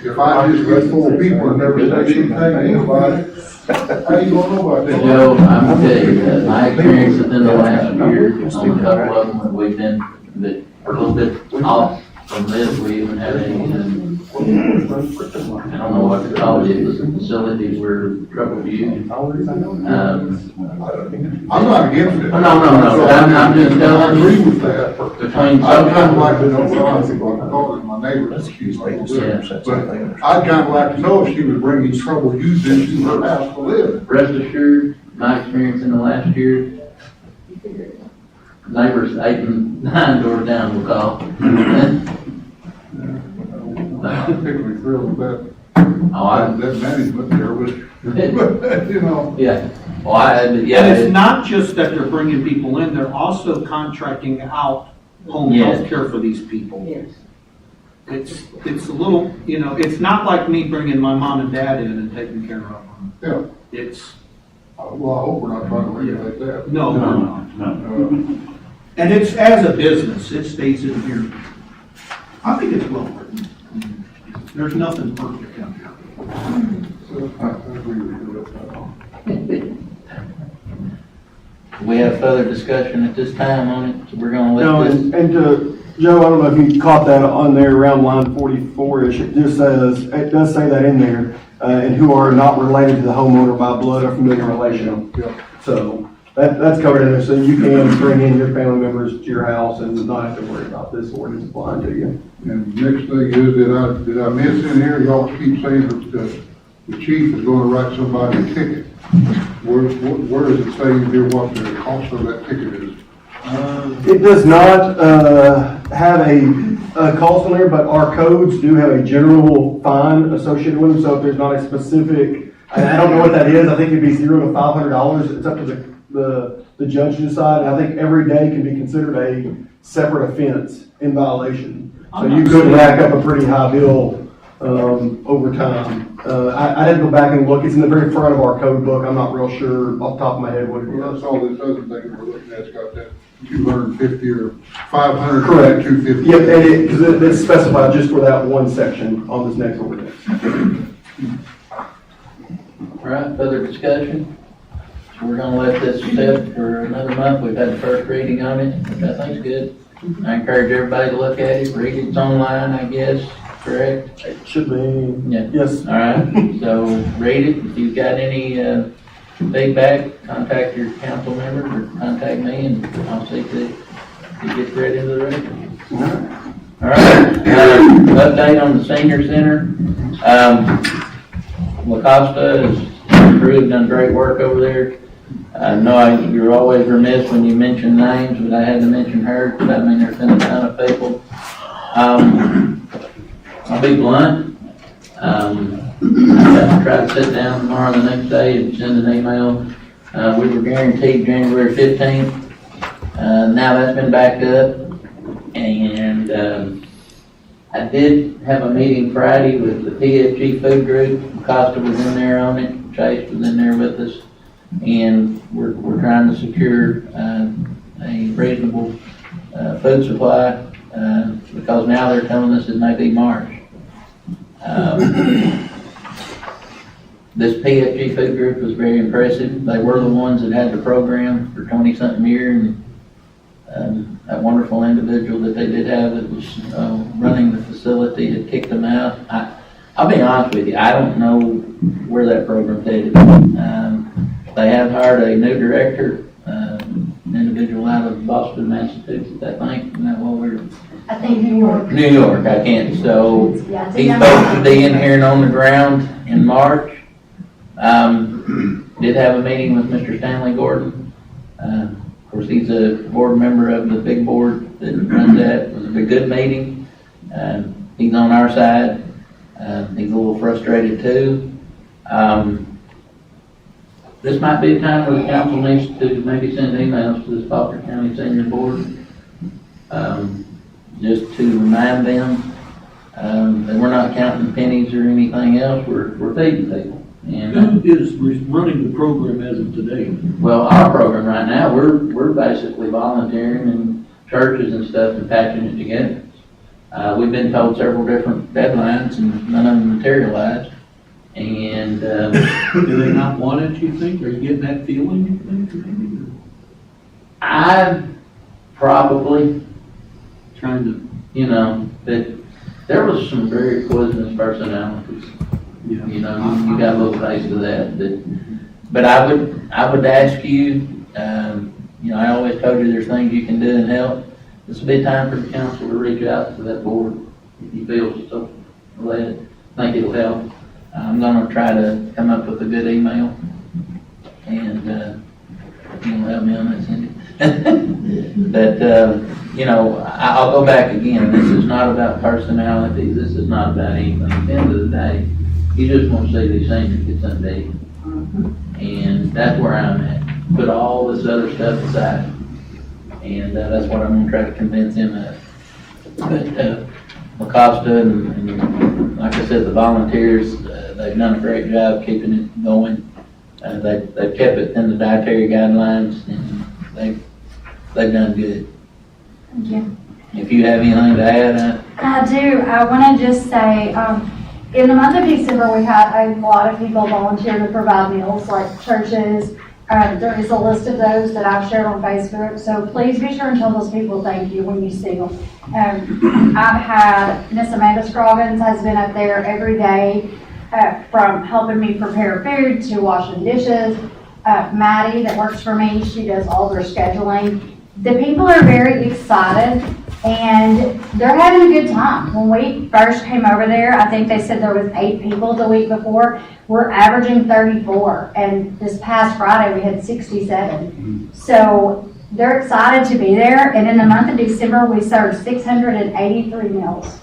if I just get 4 people and never say anything to anybody, how you gonna know about that? Joe, I'm gonna tell you, that my experience within the last year, on a couple of them, that we've been, that are a little bit off from this, we even had a, I don't know what to call it, it was a facility where trouble used. I'm not against it. No, I'm just I telling agree you, with that. between I'd kind of some, like to know, honestly, what I call it, my neighbors. Yeah. But I'd kind of like to know if she was bringing trouble using to her house to live. rest assured, my experience in the last year, neighbors 8 and 9 doors down will call. I'm particularly thrilled with Oh, that management there, but, you know. yeah, well, yeah. And it's not just that they're bringing people in, they're also contracting out home Yes. health care for these people. It's a little, it's not like me bringing my mom and dad in and taking care of them. Yeah. It's, Well, I hope we're not trying to regulate that. no, we're not. No. And it's, as a business, it stays in here. I think it's well written. There's nothing perfect out here. I agree with you. We have further discussion at this time on it, so we're gonna No, let this. and to, Joe, I don't know if you caught that on there around line 44-ish, it just says, it does say that in there, and who are not related to the homeowner by blood or familiar relation. Yeah. So, that's covered in there, so you can bring in your family members to your house and not have to worry about this ordinance applying to you. And the next thing is, did I miss in here, y'all keep saying that the chief is gonna write somebody a ticket. Where does it say in here what the cost of that ticket is? It does not, have a cost on there, but our codes do have a general fine associated with them, so if there's not a specific, I don't know what that is, I think it'd be $0 to $500, it's up to the judge to decide, and I think every day can be considered a separate offense in violation. So you could rack up a pretty high bill, over time. I had to go back and look, it's in the very front of our code book, I'm not real sure off the top of my head what it Well, is. that's all this other thing we're looking at, it's got that 250 or 500. Correct. 250. Yep, and it, because it's specified just for that one section on this next ordinance. All right, further discussion? So we're gonna let this sit for another month. We've had the first reading on it, which I think's good. I encourage everybody to look at it, read it. It's online, I guess, correct? It should be. Yeah. Yes. All right, so read it. If you've got any, feedback, contact your council member or contact me and I'll see that it gets read into the record. All right, update on the senior center. La Costa has crew have done great work over there. I know you're always remiss when you mention names, but I had to mention her, because I mean, there's been a ton of people I'll be blunt. I tried to sit down tomorrow, the next day, and send an email. We were guaranteed January 15th. Now that's been backed up. And I did have a meeting Friday with the PFG food group. Costa was in there on it. Chase was in there with us. And we're trying to secure a reasonable food supply because now they're telling us it may be March. This PFG food group was very impressive. They were the ones that had the program for 20-something years, and that wonderful individual that they did have that was running the facility had kicked them out. I'll be honest with you, I don't know where that program's headed. They have hired a new director, an individual out of Boston, Massachusetts, I think. Isn't that what we're? I think New York. New York, I can't. So Yeah, it's a he's young supposed to be in man. here and on the ground in March. Did have a meeting with Mr. Stanley Gordon. Of course, he's a board member of the big board that runs that. It was a good meeting. He's on our side. He's a little frustrated too. This might be a time where the council needs to maybe send emails to the Faulkner County Senior Board, just to remind them that we're not counting pennies or anything else. We're feeding people. And Who is running the program as of today? well, our program right now, we're basically volunteering in churches and stuff and patching it together. We've been told several different deadlines and none of them materialized. And Do they not want it, you think? Are you getting that feeling, you think, maybe? I probably, Trying to, that there was some very poisonous personalities. yeah. You got a little taste of that. But I would ask you, I always told you there's things you can do and help. This would be a time for the council to reach out to that board if you feel so led. I think it'll help. I'm gonna try to come up with a good email and, you'll help me on that, Cindy. But, I'll go back again. This is not about personalities. This is not about anything. At the end of the day, you just want to see these seniors get something to eat. And that's where I'm at. Put all this other stuff aside. And that's what I'm gonna try to convince him of. But, Acosta and like I said, the volunteers, they've done a great job keeping it going. They've kept it in the dietary guidelines and they've done good. Thank you. If you have anything to add, I do. I want to just say, in the month of December, we had a lot of people volunteer to provide meals, like churches. There is a list of those that I've shared on Facebook, so please be sure and tell those people thank you when you see them. I've had Miss Amanda Scroggins has been up there every day from helping me prepare food to washing dishes. Maddie that works for me, she does all their scheduling. The people are very excited and they're having a good time. When we first came over there, I think they said there was 8 people the week before. We're averaging 34, and this past Friday we had 67. So they're excited to be there, and in the month of December we served 683 meals.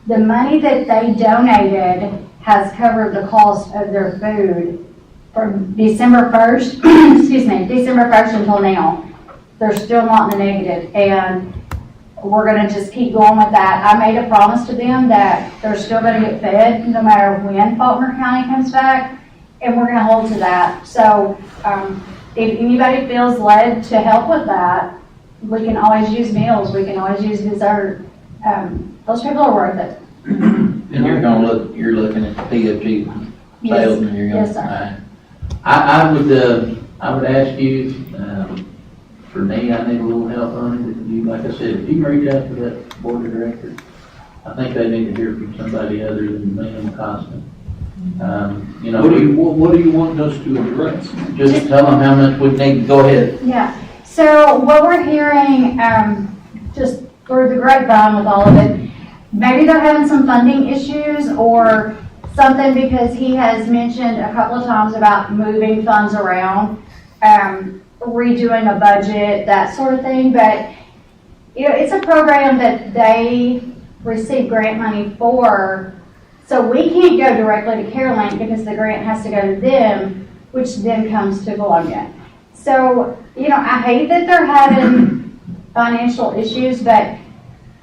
The money that they donated has covered the cost of their food from December 1st, December 1st until now. They're still not in the negative, and we're gonna just keep going with that. I made a promise to them that they're still gonna get fed no matter when Faulkner County comes back, and we're gonna hold to that. So, if anybody feels led to help with that, we can always use meals, we can always use dessert. Those people are worth it. and you're looking at the PFG sales and you're going. Yes, sir. I would ask you, for me, I need a little help on it. If you, like I said, if you can reach out to that board of directors, I think they need to hear from somebody other than me and Acosta. What do you want us to address? Just tell them how much we need. Go ahead. Yeah, so what we're hearing, just through the grapevine with all of it, maybe they're having some funding issues or something, because he has mentioned a couple of times about moving funds around, redoing a budget, that sort of thing. But it's a program that they receive grant money for, so we can't go directly to CareLink because the grant has to go to them, which then comes to Vilonia. So, you know, I hate that they're having financial issues, but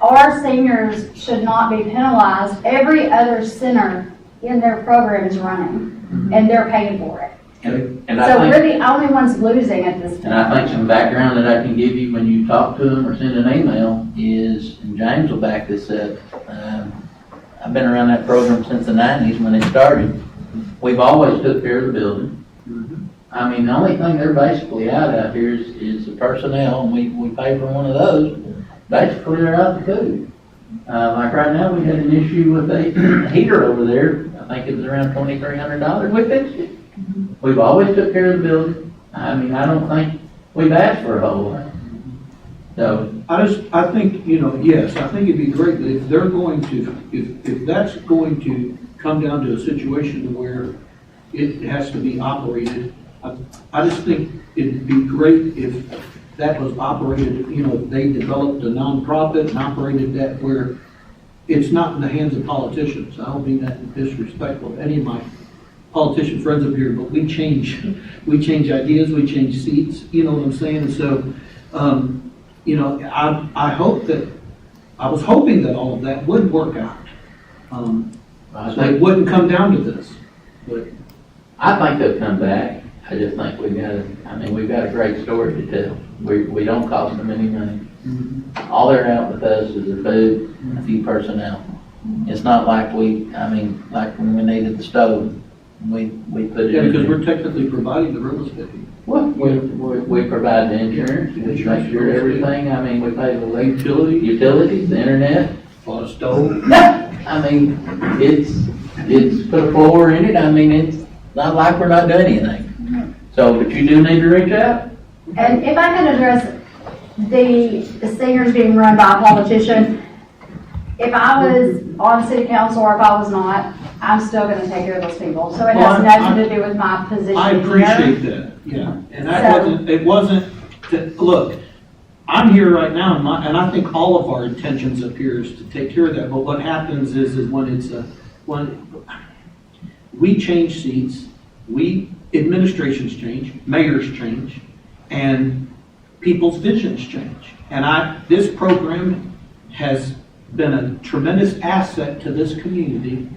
our seniors should not be penalized. Every other center in their program is running, and they're paying for it. And So I we're think, the only ones losing at this and I point. think some background that I can give you when you talk to them or send an email is, and James will back this up, I've been around that program since the 90s when it started. We've always took care of the building. I mean, the only thing they're basically out here is the personnel, and we pay for one of those. Basically, they're out the code. Like right now, we had an issue with a heater over there. I think it was around $2,300. We fixed it. We've always took care of the building. I mean, I don't think we've asked for a whole lot. So, I think, you know, yes, I think it'd be great that if they're going to, if that's going to come down to a situation where it has to be operated, I just think it'd be great if that was operated, you know, they developed a nonprofit and operated that where it's not in the hands of politicians. I don't mean that disrespectful of any of my politician friends up here, but we change ideas, we change seats, you know what I'm saying? And so, you know, I hope that, I was hoping that all of that would work out. So it wouldn't come down to this, but. I think they'll come back. I just think we've got a great story to tell. We don't cost them any money. All they're out with us is the food and a few personnel. It's not like like when we needed the stove, we put it Yeah, in because there. we're technically providing the real estate. Well, we provide the insurance, we make sure everything, we pay the utilities, the internet. On a stove. It's put a floor in it, it's not like we're not doing anything. So, but you do need to reach out. And if I could address the seniors being run by a politician, if I was on city council or if I was not, I'm still gonna take care of those people. So it has nothing to do with my position I here. appreciate that, yeah. And that it wasn't, look, I'm here right now and I think all of our intentions up here is to take care of that. But what happens is when we change seats, administrations change, mayors change, and people's visions change. And this program has been a tremendous asset to this community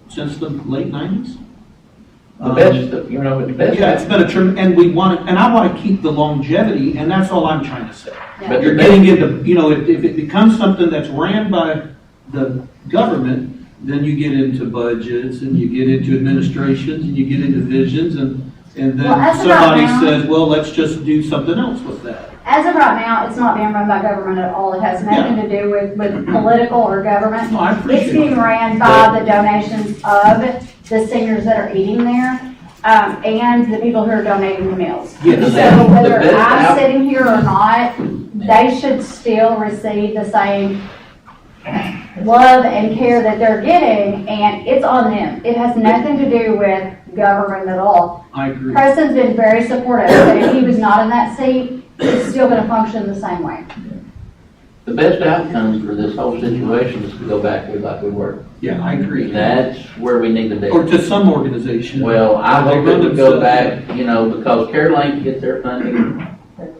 since the late 90s. The best. Yeah, it's been and I want to keep the longevity, and that's all I'm trying to say. Yeah. But You're getting into, if it becomes something that's ran by the government, then you get into budgets, and you get into administrations, and you get into visions, and then Well, as of somebody right now- says, well, let's just do something else with that. As of right now, it's not being run by government at all. It has nothing to do with political or government. No, I appreciate It's being ran by the donations of the seniors that are eating there, and the people who are donating the meals. Yes. So whether The best I'm out- sitting here or not, they should still receive the same love and care that they're getting, and it's on them. It has nothing to do with government at all. I agree. Preston's been very supportive, but if he was not in that seat, it's still gonna function the same way. The best outcomes for this whole situation is to go back with like we were. Yeah, I agree. That's where we need to be. Or to some organization. Well, I hope They it run would go themselves. back, because CareLink gets their funding,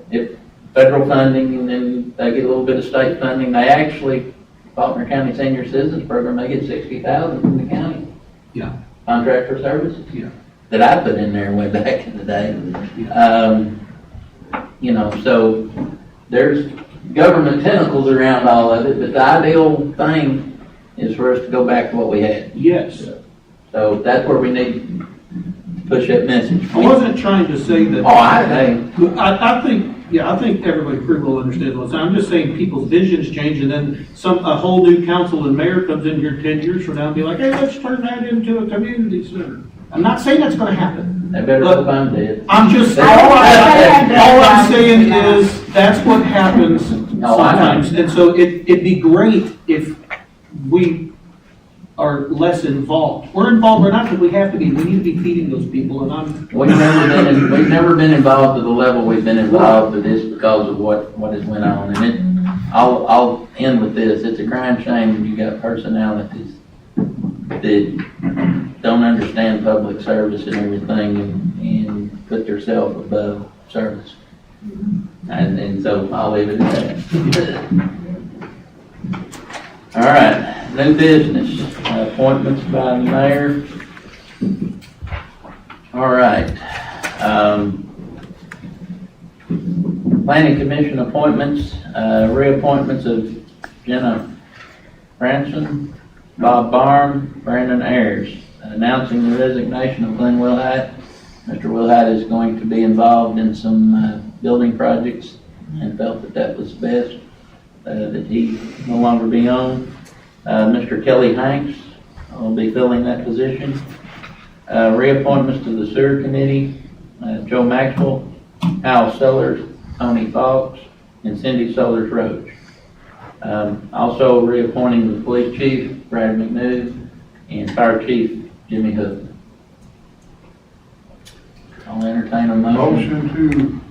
if federal funding, and then they get a little bit of state funding. They actually, Faulkner County Senior Citizens Program, they get $60,000 from the county. Yeah. Contractor services. Yeah. That I put in there way back in the day. So there's government tentacles around all of it, but the ideal thing is for us to go back to what we had. Yes. So that's where we need to push that message. I wasn't trying to say that. I think everybody pretty well understands what I'm saying. I'm just saying people's visions change, and then a whole new council and mayor comes in here 10 years from now and be like, hey, let's turn that into a community center. I'm not saying that's gonna happen. They better hope I'm dead. I'm just, all I'm saying is, that's what happens sometimes. And so it'd be great if we are less involved. We're involved, we're not, but we have to be. We need to be feeding those people, and We've never been involved to the level we've been involved with this because of what has went on. And I'll end with this. It's a grand shame when you got personalities that don't understand public service and everything and put themselves above service. And so I'll leave it at that. All right, new business, appointments by the mayor. All right. Planning Commission appointments, reappointments of Jenna Branson, Bob Barn, Brandon Ayers. Announcing the resignation of Glenn Wilhite. Mr. Wilhite is going to be involved in some building projects and felt that that was best, that he no longer be on. Mr. Kelly Hanks will be filling that position. Reappointments to the Sewer Committee, Joe Maxwell, Hal Sellers, Tony Fox, and Cindy Sellers Roach. Also reappointing the Police Chief, Brad McNew, and Fire Chief, Jimmy Hook. I'll entertain a motion. Motion to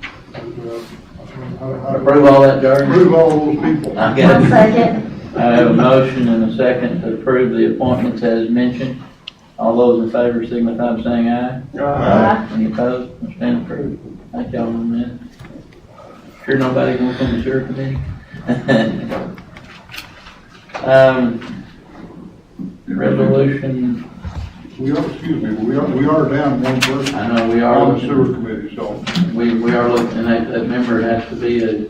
Approve all that, Jordan? approve all those people. I got One it. second. I have a motion and a second to approve the appointments as mentioned. All those in favor signify by saying aye. Aye. Any opposed? Stand approved. Thank y'all on that. Sure nobody gonna come to sewer committee? Resolution, We are, excuse me, we are down one person I know we are on the looking, sewer committee, so, we are looking, and that member has to be a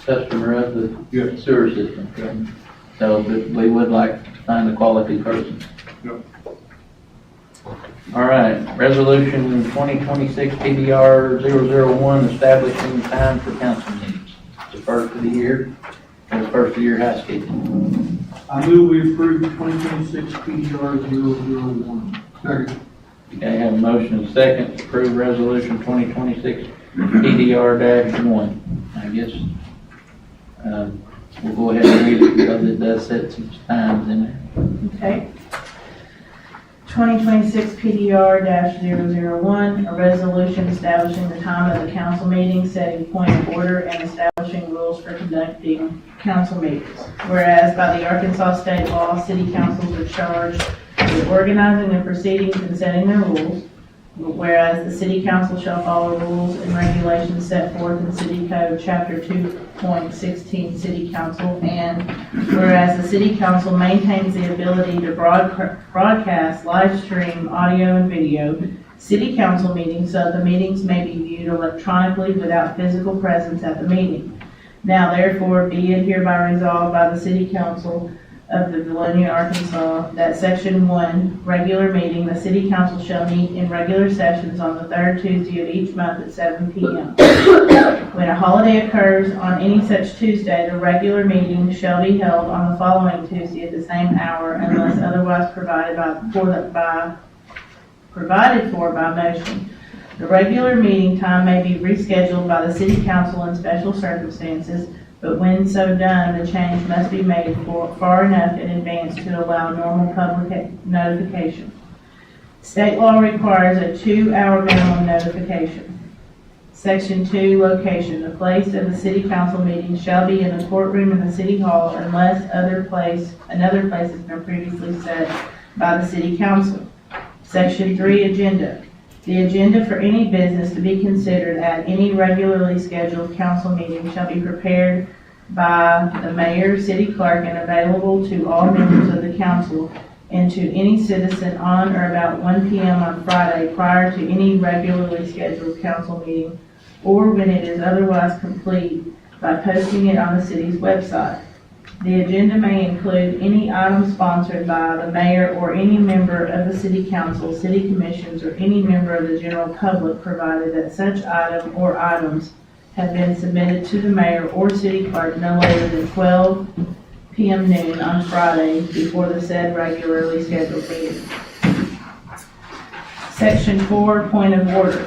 customer of the yes. sewer system. So, but we would like to find a quality person. Yep. All right, resolution 2026 PDR 001, establishing time for council meetings. It's the first of the year, and the first of year housekeeping. I move we approve 2026 PDR 001. Second. Okay, have a motion and a second to approve resolution 2026 PDR-1. I guess, we'll go ahead and read it because it does set some times in there. Okay. 2026 PDR-001, a resolution establishing the time of the council meeting, setting point of order, and establishing rules for conducting council meetings. Whereas by the Arkansas state law, city councils are charged with organizing the proceedings and setting their rules. Whereas the city council shall follow rules and regulations set forth in City Code Chapter 2.16 City Council, and whereas the city council maintains the ability to broadcast, live stream, audio and video, city council meetings, so the meetings may be viewed electronically without physical presence at the meeting. Now therefore be it hereby resolved by the city council of the Vilonia, Arkansas, that Section 1, regular meeting, the city council shall meet in regular sessions on the third Tuesday of each month at 7 p.m. When a holiday occurs on any such Tuesday, the regular meeting shall be held on the following Tuesday at the same hour unless otherwise provided for by motion. The regular meeting time may be rescheduled by the city council in special circumstances, but when so done, the change must be made far enough in advance to allow normal public notification. State law requires a 2-hour minimum notification. Section 2, location. The place of the city council meeting shall be in the courtroom in the city hall unless another place has been previously set by the city council. Section 3, agenda. The agenda for any business to be considered at any regularly scheduled council meeting shall be prepared by the mayor, city clerk, and available to all members of the council and to any citizen on or about 1 p.m. on Friday prior to any regularly scheduled council meeting, or when it is otherwise complete by posting it on the city's website. The agenda may include any item sponsored by the mayor or any member of the city council, city commissions, or any member of the general public, provided that such item or items have been submitted to the mayor or city clerk no later than 12 p.m. noon on Friday before the said regularly scheduled meeting. Section 4, point of order.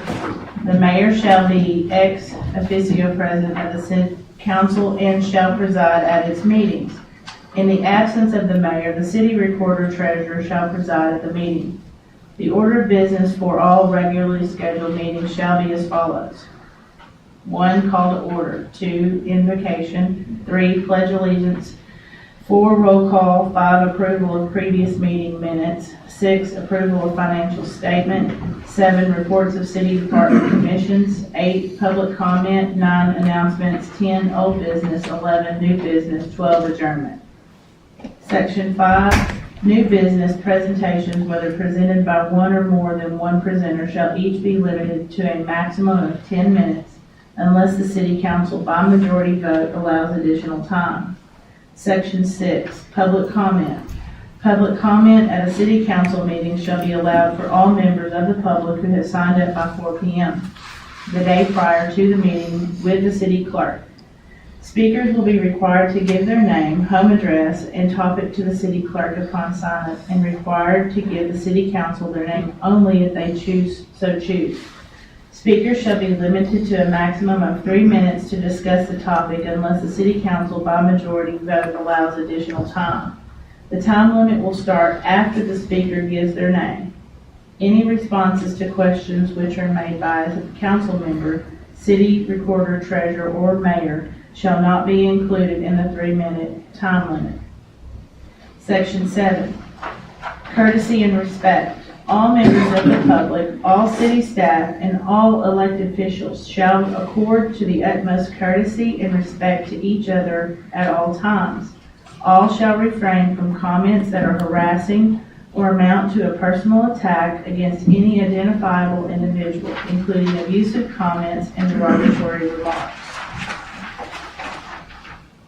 The mayor shall be ex officio president of the city council and shall preside at its meetings. In the absence of the mayor, the city recorder treasurer shall preside at the meeting. The order of business for all regularly scheduled meetings shall be as follows. 1, call to order. 2, invocation. 3, pledge allegiance. 4, roll call. 5, approval of previous meeting minutes. 6, approval of financial statement. 7, reports of city department commissions. 8, public comment. 9, announcements. 10, old business. 11, new business. 12, adjournment. Section 5, new business presentations, whether presented by one or more than one presenter, shall each be limited to a maximum of 10 minutes unless the city council by majority vote allows additional time. Section 6, public comment. Public comment at a city council meeting shall be allowed for all members of the public who have signed up by 4 p.m. the day prior to the meeting with the city clerk. Speakers will be required to give their name, home address, and topic to the city clerk upon sign-up, and required to give the city council their name only if they choose. Speakers shall be limited to a maximum of 3 minutes to discuss the topic unless the city council by majority vote allows additional time. The time limit will start after the speaker gives their name. Any responses to questions which are made by a council member, city recorder, treasurer, or mayor shall not be included in the 3-minute time limit. Section 7, courtesy and respect. All members of the public, all city staff, and all elected officials shall accord to the utmost courtesy and respect to each other at all times. All shall refrain from comments that are harassing or amount to a personal attack against any identifiable individual, including abusive comments and derogatory remarks.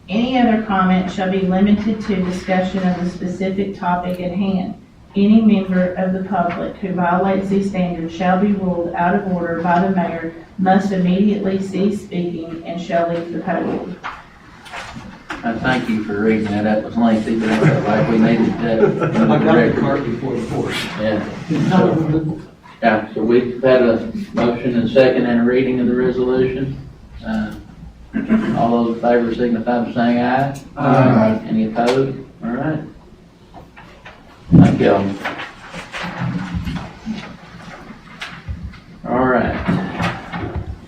Any other comment shall be limited to discussion of the specific topic at hand. Any member of the public who violates these standards shall be ruled out of order by the mayor, must immediately cease speaking, and shall leave the podium. I thank you for reading that. That was lengthy, but I felt like we needed that. I got the cart before the horse. Yeah, so we've had a motion and second and a reading of the resolution. All those in favor signify by saying aye. Aye. Any opposed? All right. Thank you. All right.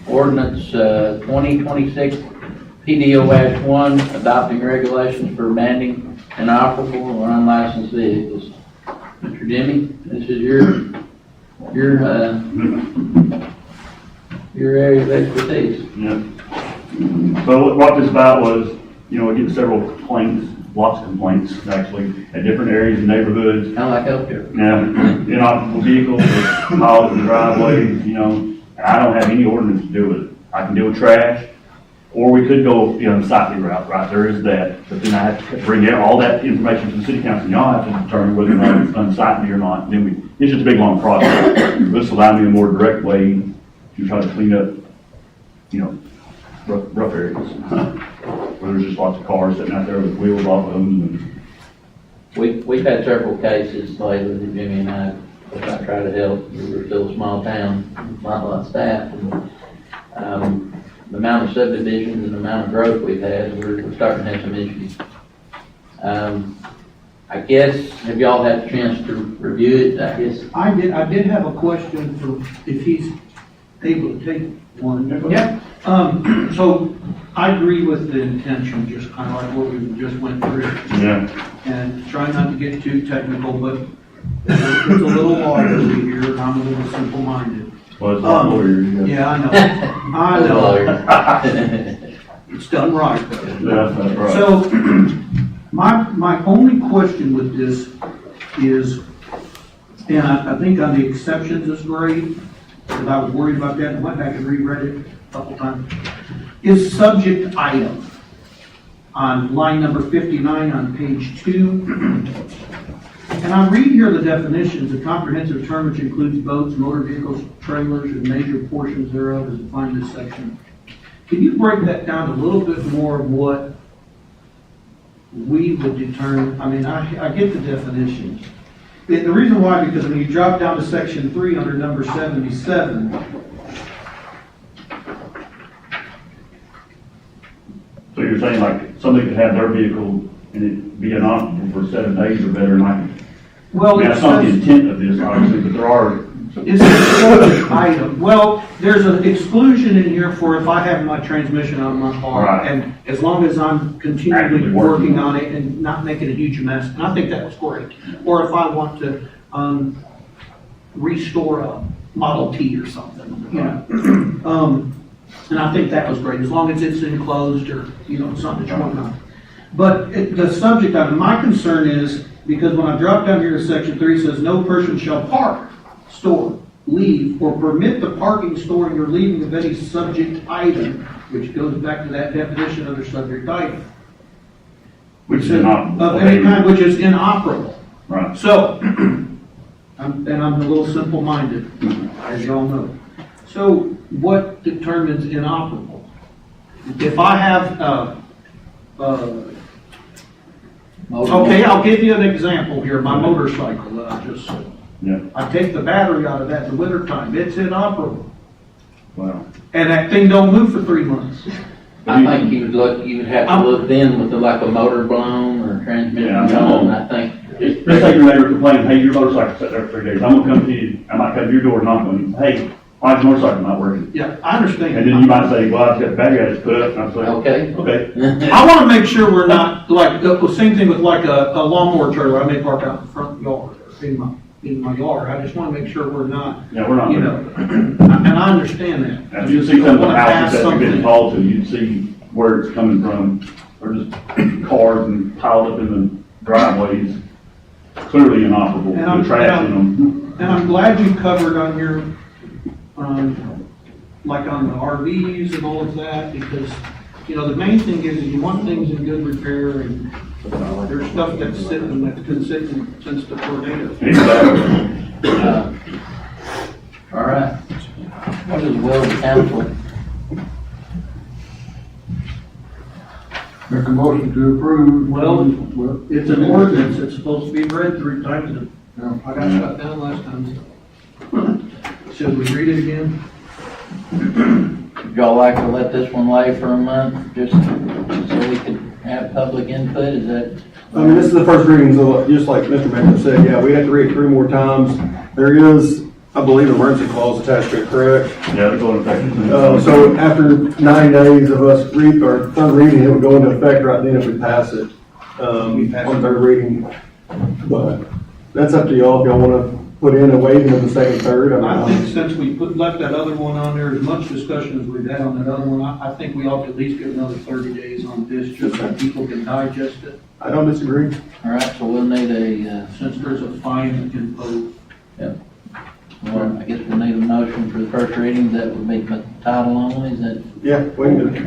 Ordinance 2026 PDO-1, adopting regulations for banning inoperable or unlicensed vehicles. Mr. Jimmy, this is your area of expertise. Yeah. So what this about was, we get several complaints, lots of complaints, actually, at different areas and neighborhoods. Kind of like healthcare. Yeah, inoperable vehicles, miles in the driveways, and I don't have any ordinance to do with it. I can deal with trash, or we could go, unsightly route, right, there is that. But then I have to bring all that information to the city council, y'all have to determine whether or not it's unsightly or not. Then it's just a big, long process. This will allow me a more direct way to try to clean up, rough areas. Where there's just lots of cars sitting out there with wheels off of them. We've had several cases lately that Jimmy and I try to help. We're still a small town, not a lot of staff. And, the amount of subdivisions and the amount of growth we've had, we're starting to have some issues. I guess, have y'all had a chance to review it? I guess. I did have a question for, if he's able to take one. Yeah. So I agree with the intention, just kind of like what we just went through. Yeah. And try not to get too technical, but it's a little larger here, and I'm a little simple-minded. Well, it's not lawyers. Yeah, I know. I know. It's done right, though. Yeah, that's right. So, my only question with this is, and I think on the exceptions is great, because I was worried about that and went back and reread it a couple times, is subject item on line number 59 on page 2. And I read here the definitions, a comprehensive term which includes boats, motor vehicles, trailers, and major portions thereof is defined in this section. Can you break that down a little bit more of what we would determine? I mean, I get the definitions. The reason why, because when you drop down to section 3 under number 77, So you're saying like somebody could have their vehicle and it be inoperable for 7 days or better, and I well, mean, that's not the intent of this, obviously, but there are It's a storage item. Well, there's an exclusion in here for if I have my transmission out of my car. Right. And as long as I'm continually Actively working working. on it and not making a huge mess, and I think that was great. Or if I want to, restore a Model T or something, you know. And I think that was great, as long as it's enclosed or, you know, something that you want to. But the subject of my concern is, because when I drop down here to section 3, it says, no person shall park, store, leave, or permit the parking, storing, or leaving of any subject item, which goes back to that definition of the subject item. Which is not. Of any kind which is inoperable. Right. So, I'm a little simple-minded, as you all know. So, what determines inoperable? If I have, okay, I'll give you an example here, my motorcycle that I just sold. Yeah. I take the battery out of that in the wintertime, it's inoperable. Well, And that thing don't move for 3 months. I think you would have to look then with like a motor blown or transmission Yeah, I know. blown, I think. let's say your neighbor complains, hey, your motorcycle's sat there for 3 days, I'm gonna come to you, I might come to your door knocking, hey, why's your motorcycle not working? Yeah, I understand. And then you might say, well, I just got the battery I just put up, and I'm saying, Okay. okay. I want to make sure we're not, like, the same thing with like a lawnmower trailer, I may park out in the front yard, or in my yard, I just want to make sure we're not, Yeah, we're not. you know, and I understand that. If you see some of the I wanna pass houses that you've been something. called to, you'd see where it's coming from, or just cars and piled up in the driveways, clearly inoperable, And I'm- with trash in them. And I'm glad you covered on your, like on the RVs and all of that, because, you know, the main thing is you want things in good repair, and there's stuff that's sitting, that's been sitting since the tornado. Exactly. All right. What is the will of the council? Make a motion to approve. Well, it's an ordinance, it's supposed to be read 3 times. Yeah. I got shut down last time. Should we read it again? Would y'all like to let this one lay for a month, just so we could have public input, is that? I mean, this is the first reading, so just like Mr. Mayor said, yeah, we have to read it 3 more times. There is, I believe, an emergency clause attached to it, correct? Yeah, they're going to affect. So after 9 days of us or third reading, it would go into effect right then if we pass it, on third reading. But that's up to y'all if y'all wanna put in a waiting of the second, third. I think since we left that other one on there, as much discussion as we've had on that other one, I think we ought to at least get another 30 days on this, just so people can digest it, I don't disagree. All right, so we'll need a, since there's a fine imposed. well, I guess we'll need a motion for the first reading, that would be by title only, is that? Yeah, we can do it.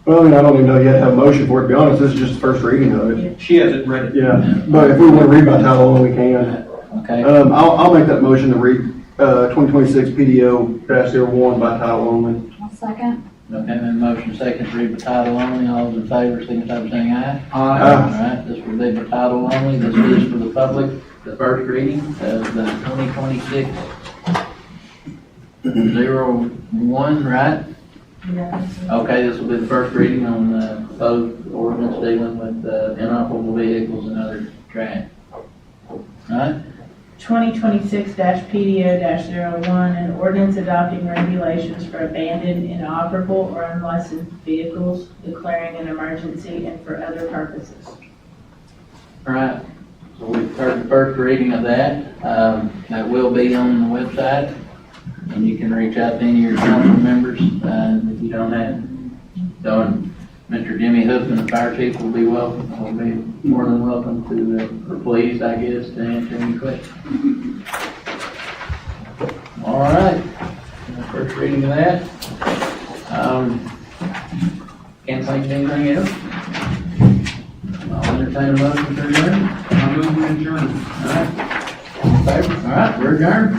Well, I mean, I don't even know yet have a motion for it, to be honest, this is just the first reading of it. She hasn't read it. Yeah, but if we wanna read by title only, we can. Okay, I'll make that motion to read, 2026 PDO-01 by title only. I'll second. okay, then motion second to read by title only, all those in favor, signify by saying aye. All right, this will be by title only, this is for the public, the first reading of the 2026 01, right? Yeah. Okay, this will be the first reading on the proposed ordinance dealing with inoperable vehicles and other trash. All right, 2026-PDO-01, an ordinance adopting regulations for abandoned, inoperable, or unlicensed vehicles, declaring an emergency and for other purposes. all right. So we've heard the first reading of that. That will be on the website, and you can reach out to any of your council members if you don't have. So, and Mr. Jimmy Hoofman, the fire chief, will be welcome. Will be more than welcome to, or pleased, I guess, to answer any questions. All right. First reading of that. Can't think of anything else. I'll entertain a motion to adjourn. I move we adjourn. All right. All in favor? All right, we're adjourned.